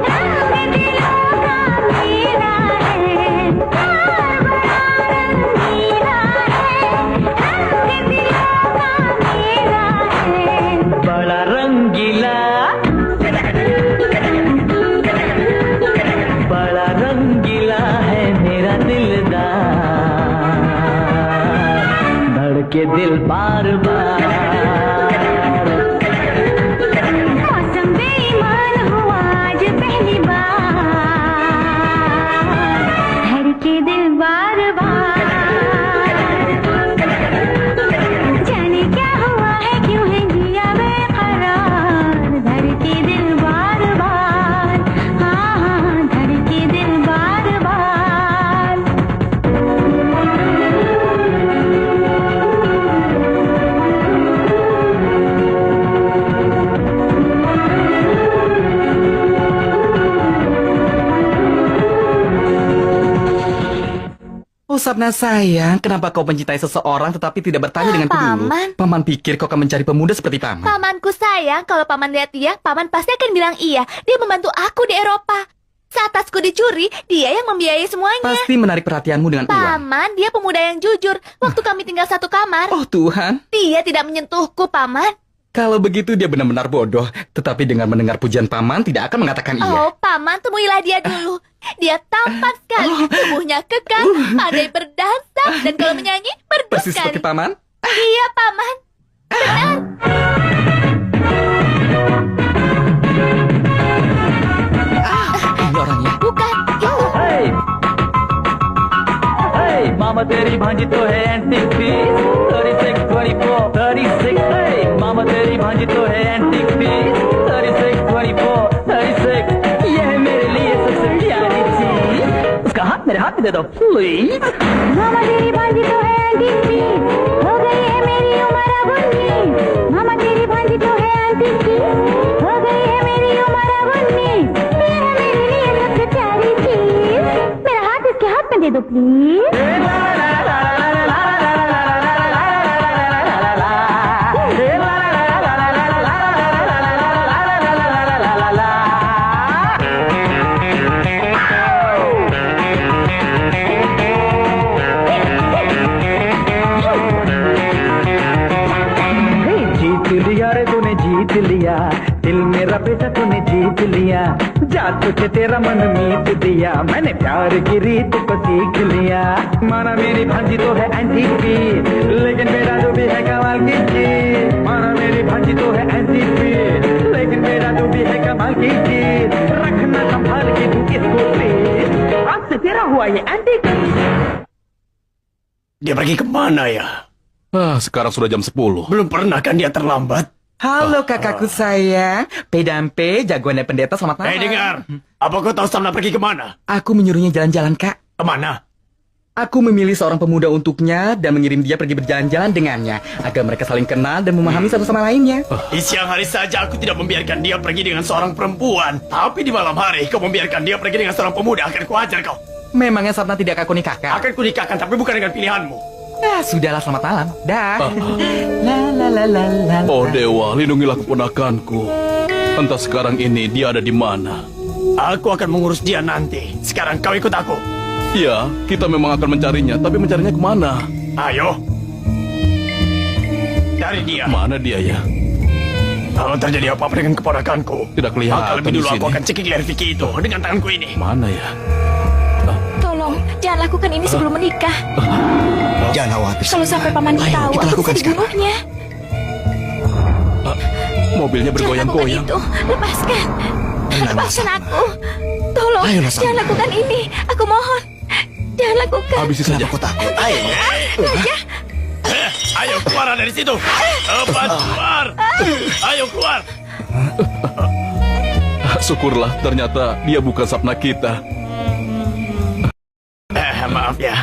रंग दिलों का मेला है। प्यार बड़ा रंगीला है, रंग दिलों का मेला है। बड़ा रंगीला, बड़ा रंगीला है मेरा दिलदार, धड़के दिल बार बार। मौसम बेईमान हुआ आज पहली बार, धड़के दिल बार बार। जाने क्या हुआ है, क्यों है जिया बेकरार, धड़के दिल बार बार, हाँ हाँ धड़के दिल बार बार। Oh Sapna sayang, kenapa kau mencintai seseorang tetapi tidak bertanya denganku dulu? Paman. Paman pikir kau akan mencari pemuda seperti paman. Pamanku sayang, kalau paman lihat dia, paman pasti akan bilang iya. Dia membantu aku di Eropa. Saat tasku dicuri, dia yang membiayai semuanya. Pasti menarik perhatianmu dengan uang. Paman, dia pemuda yang jujur. Waktu kami tinggal satu kamar, Oh Tuhan, dia tidak menyentuhku, paman. kalau begitu dia benar-benar bodoh. Tetapi dengan mendengar pujian paman tidak akan mengatakan iya. Oh, paman, temuilah dia dulu. Dia tampan sekali, tubuhnya kekar, pandai berdansa, dan kalau menyanyi, merdu Persis sekali. seperti paman. Iya, paman. Benar. Ini orangnya. Bukan, itu. Hey! Hey, Mama तेरी भांजी तो है antique piece 36, 24, 36. Hey, Mama तेरी भांजी तो है antique piece 36, 24, 36. ये है मेरे लिए सबसे प्यारी चीज. उसका हाथ मेरे हाथ में दे दो, प्लीज. मामा तेरी भांजी तो है एंटीक पीस हो गई है मेरी उम्र अब 19 मामा तेरी भांजी तो है एंटीक पीस हो गई है मेरी उम्र अब 19 मेरा मेरे लिए सबसे प्यारी चीज मेरा हाथ इसके हाथ में दे दो प्लीज जीत लिया रे तूने जीत लिया दिल मेरा बेटा तूने जीत लिया जादू से तेरा मन मीत दिया मैंने प्यार की रीत को सीख लिया माना मेरी भांजी तो है एंटीक पीस लेकिन मेरा जो भी है कमाल की चीज माना मेरी भांजी तो है एंटीक पीस लेकिन मेरा जो भी है कमाल की चीज रखना संभाल के तू इसको प्लीज आज से तेरा हुआ ये antique Dia pergi kemana ya? Sekarang sudah jam 10. Belum pernah kan dia terlambat? Halo kakakku sayang, Pedampe, jagoannya pendeta, selamat malam. Hei dengar, apa kau tahu Sapna pergi kemana? Aku menyuruhnya jalan-jalan kak. Kemana? Aku memilih seorang pemuda untuknya dan mengirim dia pergi berjalan-jalan dengannya agar mereka saling kenal dan memahami satu sama lainnya. Di siang hari saja aku tidak membiarkan dia pergi dengan seorang perempuan. Tapi di malam hari kau membiarkan dia pergi dengan seorang pemuda. Akan kuajar kau. Memangnya Sapna tidak akan nikahkan? Akan kunikahkan tapi bukan dengan pilihanmu. Ya sudahlah, selamat malam. Dah. La la la la la. Oh Dewa, lindungilah keponakanku. Entah sekarang ini dia ada di mana. Aku akan mengurus dia nanti. Sekarang kau ikut aku. Ya, kita memang akan mencarinya, tapi mencarinya kemana? Ayo. Cari dia. Mana dia ya? Kalau terjadi apa-apa dengan keponakanku, Tidak kelihatan maka lebih di dulu aku sini. akan cekik leher Vicky itu dengan tanganku ini. Mana ya? Tolong, jangan lakukan ini sebelum menikah. Jangan khawatir. Kalau sampai paman tahu, kita aku bisa lakukan sekarang. dibunuhnya. Mobilnya Jangan lakukan bergoyang-goyang. itu. Lepaskan. Tenang, Lepaskan aku. Tolong, Ayolah, Sam. jangan lakukan ini. Aku mohon. Jangan lakukan. Habisi saja. Aku takut. Ayo. Raja, Ayo keluar dari situ. Cepat keluar. Ayo keluar. Syukurlah, ternyata dia bukan Sapna kita. Maaf ya.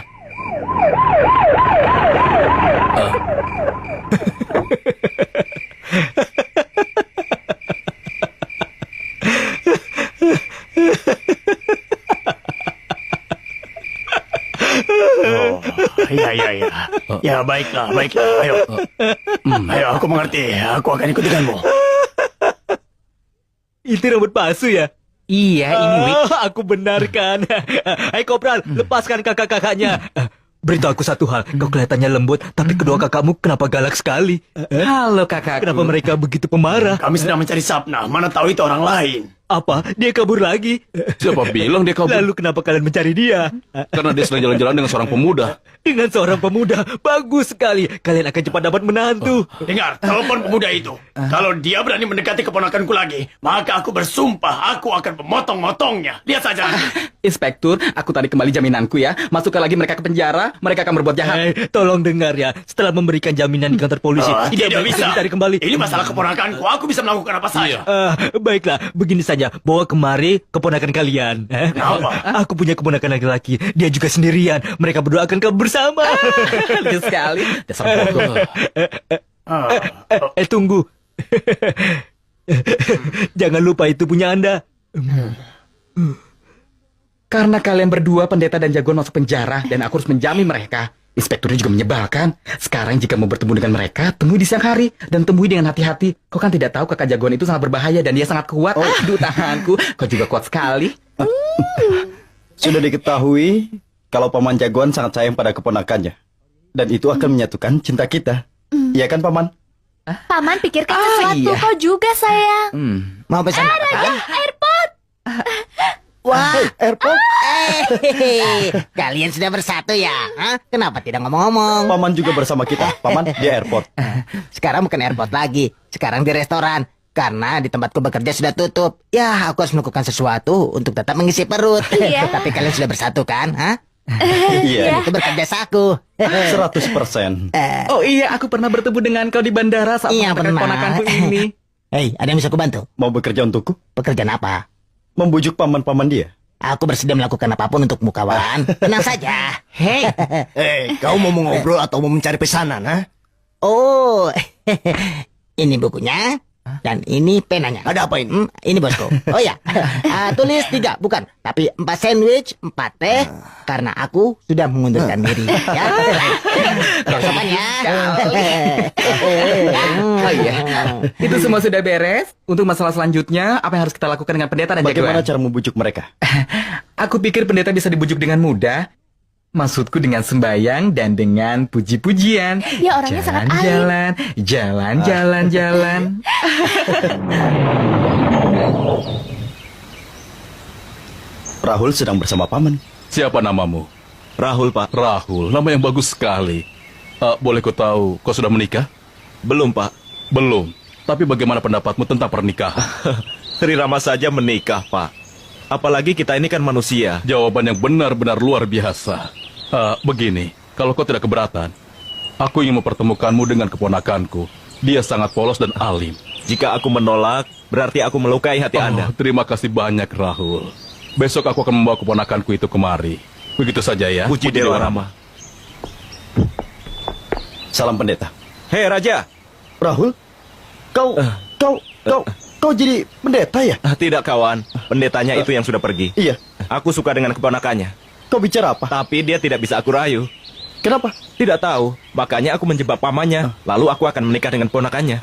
Oh, ya. Ya baiklah. Ayo. Ayo, aku mengerti. Aku akan ikut denganmu. Itu rambut palsu ya? Iya, ini Wik. Aku benarkan. Hai Kopral, lepaskan kakak-kakaknya. Beritahu aku satu hal, kau kelihatannya lembut, tapi kedua kakakmu kenapa galak sekali? Halo kakakku. Kenapa mereka begitu pemarah? Kami sedang mencari Sapna. Mana tahu itu orang lain. Apa? Dia kabur lagi? Siapa bilang dia kabur? Lalu kenapa kalian mencari dia? Karena dia sedang jalan-jalan dengan seorang pemuda. Dengan seorang pemuda, bagus sekali. Kalian akan cepat dapat menantu. Dengar, telepon pemuda itu. Kalau dia berani mendekati keponakanku lagi, maka aku bersumpah aku akan memotong-motongnya. Lihat saja. Inspektur, aku tarik kembali jaminanku ya. Masukkan lagi mereka ke penjara, mereka akan berbuat jahat. Tolong dengar ya. Setelah memberikan jaminan di kantor polisi, Tidak baik bisa. ditarik kembali. Ini masalah keponakanku. Aku bisa melakukan apa saja. Baiklah, begini saja. Bawa kemari keponakan kalian. Kenapa? Aku punya keponakan laki-laki. Dia juga sendirian. Mereka berdua akan kabur bersama. Lucu sekali. Dasar bodoh. Tunggu. Jangan lupa itu punya Anda. Karena kalian berdua, pendeta dan jagoan, masuk penjara dan aku harus menjamin mereka. Inspekturnya juga menyebalkan. Sekarang jika mau bertemu dengan mereka, temui di siang hari dan temui dengan hati-hati. Kau kan tidak tahu kakak jagoan itu sangat berbahaya dan dia sangat kuat. Aduh, tahanku. Kau juga kuat sekali. Sudah diketahui kalau paman jagoan sangat sayang pada keponakannya. Dan itu akan menyatukan cinta kita. Iya kan, paman? Paman pikirkan sesuatu, iya. kau juga sayang. Mau pesan apa? Raja, airport. Wah, airport. Kalian sudah bersatu ya? Hah? Kenapa tidak ngomong-ngomong? Paman juga bersama kita. Paman di airport. Sekarang bukan airport lagi. Sekarang di restoran. Karena di tempatku bekerja sudah tutup. Ya, aku harus melakukan sesuatu untuk tetap mengisi perut. Iya. Tapi kalian sudah bersatu kan? Hah? Iya. Itu berkat jasaku. 100%. Oh iya, aku pernah bertemu dengan kau di bandara saat Iya, mengantarkan pernah. keponakanku ini. Hei, ada yang bisa kubantu? Mau bekerja untukku? Pekerjaan apa? Membujuk paman-paman dia. Aku bersedia melakukan apapun untukmu, kawan. Tenang saja. Hei. Kau mau ngobrol atau mau mencari pesanan, ha? Oh, ini bukunya. Dan ini penanya. Ada apa ini? Ini bosku. Oh ya, tulis 3, bukan. Tapi 4 sandwich, 4 teh. Karena aku sudah mengundurkan diri. Ya, sopan ya. Oh iya. Itu semua sudah beres. Untuk masalah selanjutnya, apa yang harus kita lakukan dengan pendeta dan Bagaimana jagoan? cara membujuk mereka? Aku pikir pendeta bisa dibujuk dengan mudah. Maksudku dengan sembayang dan dengan puji-pujian. Dia orangnya sangat alim. Jalan. Rahul sedang bersama paman. Siapa namamu? Rahul, Pak. Rahul, nama yang bagus sekali. Boleh ku tahu, kau sudah menikah? Belum, Pak. Belum. Tapi bagaimana pendapatmu tentang pernikahan? Sri Rama saja menikah, Pak. Apalagi kita ini kan manusia. Jawaban yang benar-benar luar biasa. Begini, kalau kau tidak keberatan, aku ingin mempertemukanmu dengan keponakanku. Dia sangat polos dan alim. Jika aku menolak, berarti aku melukai hati Anda. Terima kasih banyak, Rahul. Besok aku akan membawa keponakanku itu kemari. Begitu saja ya. Puji Dewa Rama. Salam pendeta. Hei, Raja. Rahul, kau jadi pendeta ya? Tidak, kawan. Pendetanya itu yang sudah pergi. Iya. Aku suka dengan keponakannya. Kau bicara apa? Tapi dia tidak bisa aku rayu. Kenapa? Tidak tahu. Makanya aku menjebak pamannya. Lalu aku akan menikah dengan ponakannya.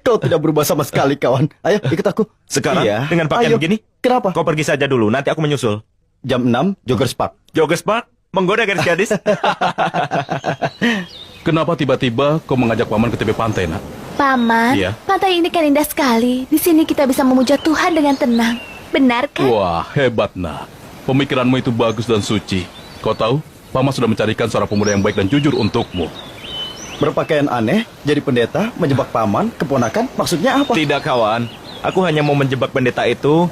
Kau tidak berubah sama sekali, kawan. Ayo, ikut aku. Sekarang, Iya. dengan pakaian Ayo. begini? Kenapa? Kau pergi saja dulu, nanti aku menyusul. Jam 6, Joggers Park. Joggers Park? Menggoda gadis-gadis? Kenapa tiba-tiba kau mengajak paman ke tepi pantai, nak? Paman, Iya. pantai ini kan indah sekali. Di sini kita bisa memuja Tuhan dengan tenang. Benar kan? Wah, hebat, nak. Pemikiranmu itu bagus dan suci. Kau tahu, paman sudah mencarikan seorang pemuda yang baik dan jujur untukmu. Berpakaian aneh, jadi pendeta, menjebak paman, keponakan, maksudnya apa? Tidak, kawan. Aku hanya mau menjebak pendeta itu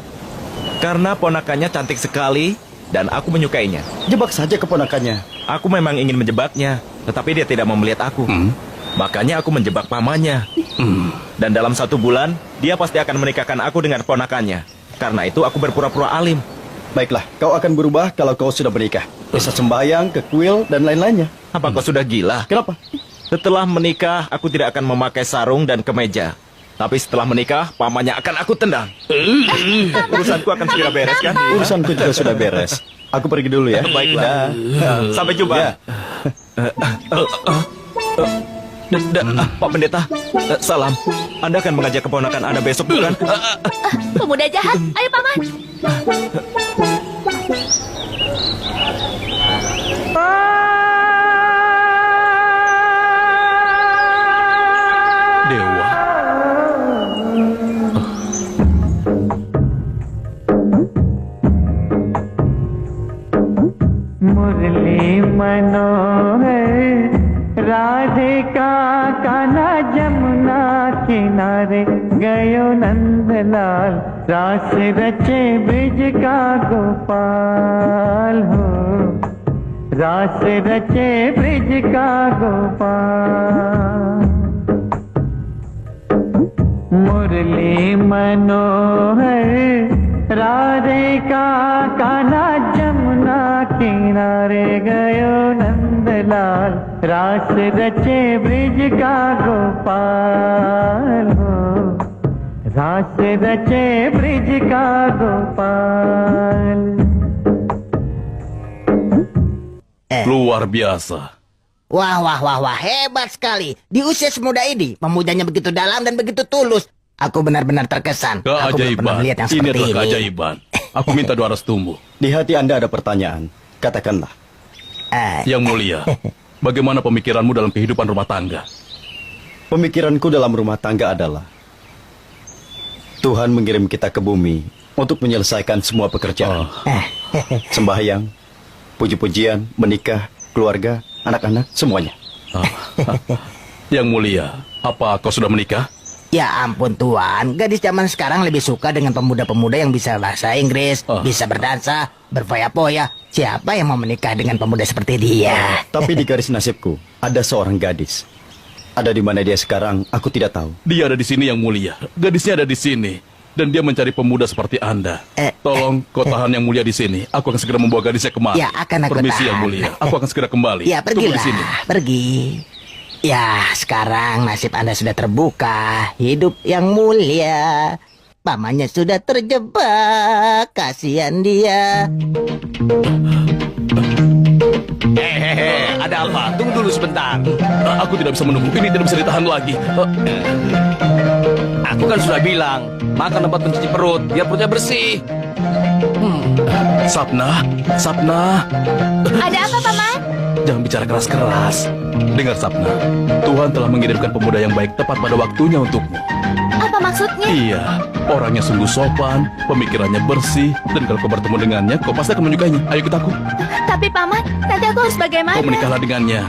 karena ponakannya cantik sekali dan aku menyukainya. Jebak saja keponakannya. Aku memang ingin menjebaknya, tetapi dia tidak mau melihat aku. Makanya aku menjebak pamannya. Dan dalam 1 bulan, dia pasti akan menikahkan aku dengan ponakannya. Karena itu aku berpura-pura alim. Baiklah, kau akan berubah kalau kau sudah menikah. Bisa sembahyang, ke kuil, dan lain-lainnya. Apa kau sudah gila? Kenapa? Setelah menikah, aku tidak akan memakai sarung dan kemeja. Tapi setelah menikah, pamannya akan aku tendang. Urusanku akan segera beres, kan? Urusanku juga sudah beres. Aku pergi dulu ya. Baiklah. Sampai jumpa. Ya. Pak Pendeta, salam. Anda akan mengajak keponakan Anda besok, bukan? Pemuda jahat, ayo paman. Dewa. Murli मनोहर राधिका कान्हा जमुना किनारे गयो नंदलाल रास रचे ब्रिज का गोपाल हो रास रचे ब्रिज का गोपाल मुरली मनोहर राधिका कान्हा जमुना किनारे गयो नंदलाल रास रचे ब्रिज का गोपाल हो से रचे ब्रिज का Gopal. Luar biasa. Wah, wah, wah, wah, hebat sekali. Di usia semuda ini, pemudanya begitu dalam dan begitu tulus. Aku benar-benar terkesan. Aku belum pernah Keajaiban. melihat yang Ini seperti adalah ini. keajaiban. Aku minta doa restumu. Di hati Anda ada pertanyaan. Katakanlah. Yang mulia, bagaimana pemikiranmu dalam kehidupan rumah tangga? Pemikiranku dalam rumah tangga adalah Tuhan mengirim kita ke bumi untuk menyelesaikan semua pekerjaan. Sembahyang, puji-pujian, menikah, keluarga, anak-anak, semuanya. Yang mulia, apa kau sudah menikah? Ya ampun Tuan, gadis zaman sekarang lebih suka dengan pemuda-pemuda yang bisa bahasa Inggris, bisa berdansa, berfoya-foya. Siapa yang mau menikah dengan pemuda seperti dia? Tapi di garis nasibku, ada seorang gadis. Ada di mana dia sekarang, aku tidak tahu. Dia ada di sini yang mulia. Gadisnya ada di sini. Dan dia mencari pemuda seperti Anda. Tolong kau tahan yang mulia di sini. Aku akan segera membawa gadisnya kemari. Ya, akan aku Permisi tahan. yang mulia. Aku akan segera kembali. Ya Tunggu di pergilah, sini. pergi. Ya sekarang nasib Anda sudah terbuka. Hidup yang mulia. Pamannya sudah terjebak. Kasihan dia. Hehehe, ada apa? Tunggu dulu sebentar. Aku tidak bisa menunggu. Ini tidak bisa ditahan lagi. Aku kan sudah bilang, makan tempat pencuci perut, biar perutnya bersih. Sapna, Sapna. Ada apa, Paman? Jangan bicara keras-keras. Dengar Sapna, Tuhan telah mengirimkan pemuda yang baik tepat pada waktunya untukmu. Apa maksudnya? Iya, orangnya sungguh sopan, pemikirannya bersih, dan kalau kau bertemu dengannya, kau pasti akan menyukainya. Ayo ikut aku. Tapi Paman, nanti aku harus bagaimana? Kau menikahlah dengannya.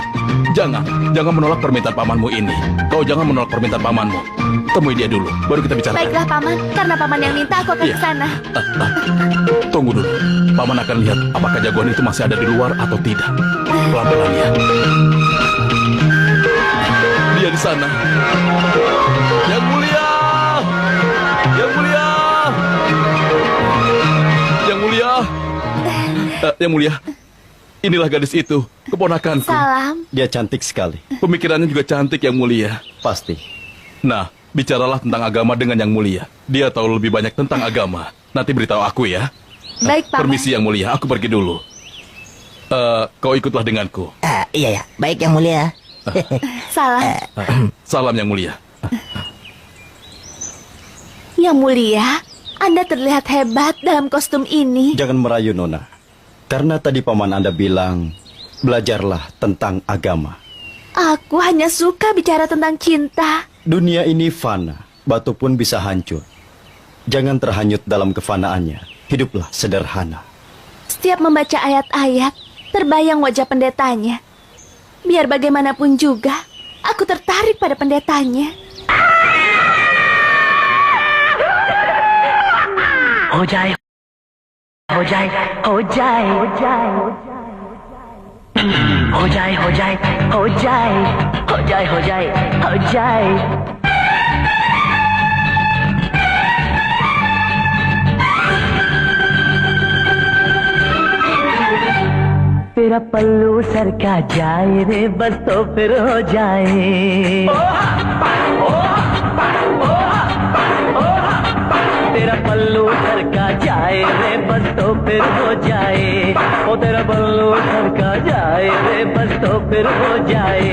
Jangan menolak permintaan pamanmu ini. Kau jangan menolak permintaan pamanmu. Temui dia dulu, baru kita bicara. Baiklah, Paman. Karena Paman yang minta, aku akan Iya. ke sana. Tunggu dulu. Paman akan lihat apakah jagoan itu masih ada di luar atau tidak. Pelan-pelan ya. Dia di sana. Yang mulia! Yang mulia! Yang mulia! Yang mulia. Inilah gadis itu, keponakanku. Salam. Dia cantik sekali. Pemikirannya juga cantik yang mulia. Pasti. Nah, bicaralah tentang agama dengan yang mulia. Dia tahu lebih banyak tentang agama. Nanti beritahu aku ya. Baik, Paman. Permisi yang mulia, aku pergi dulu. Kau ikutlah denganku. Iya ya, baik yang mulia. Salam. Salam yang mulia. Yang mulia, Anda terlihat hebat dalam kostum ini. Jangan merayu, Nona. Karena tadi paman Anda bilang, belajarlah tentang agama. Aku hanya suka bicara tentang cinta. Dunia ini fana, batu pun bisa hancur. Jangan terhanyut dalam kefanaannya. Hiduplah sederhana. Setiap membaca ayat-ayat, terbayang wajah pendetanya. Biar bagaimanapun juga, aku tertarik pada pendetanya. हो जाए हो जाए हो जाए हो जाए हो जाए हो जाए हो जाए हो जाए हो जाए हो जाए तेरा पल्लू सर का जाए रे बस तो फिर हो जाए तेरा पल्लू सर का जाए रे बस तो फिर हो जाए ओ तेरा पल्लू सर का जाए रे बस तो फिर हो जाए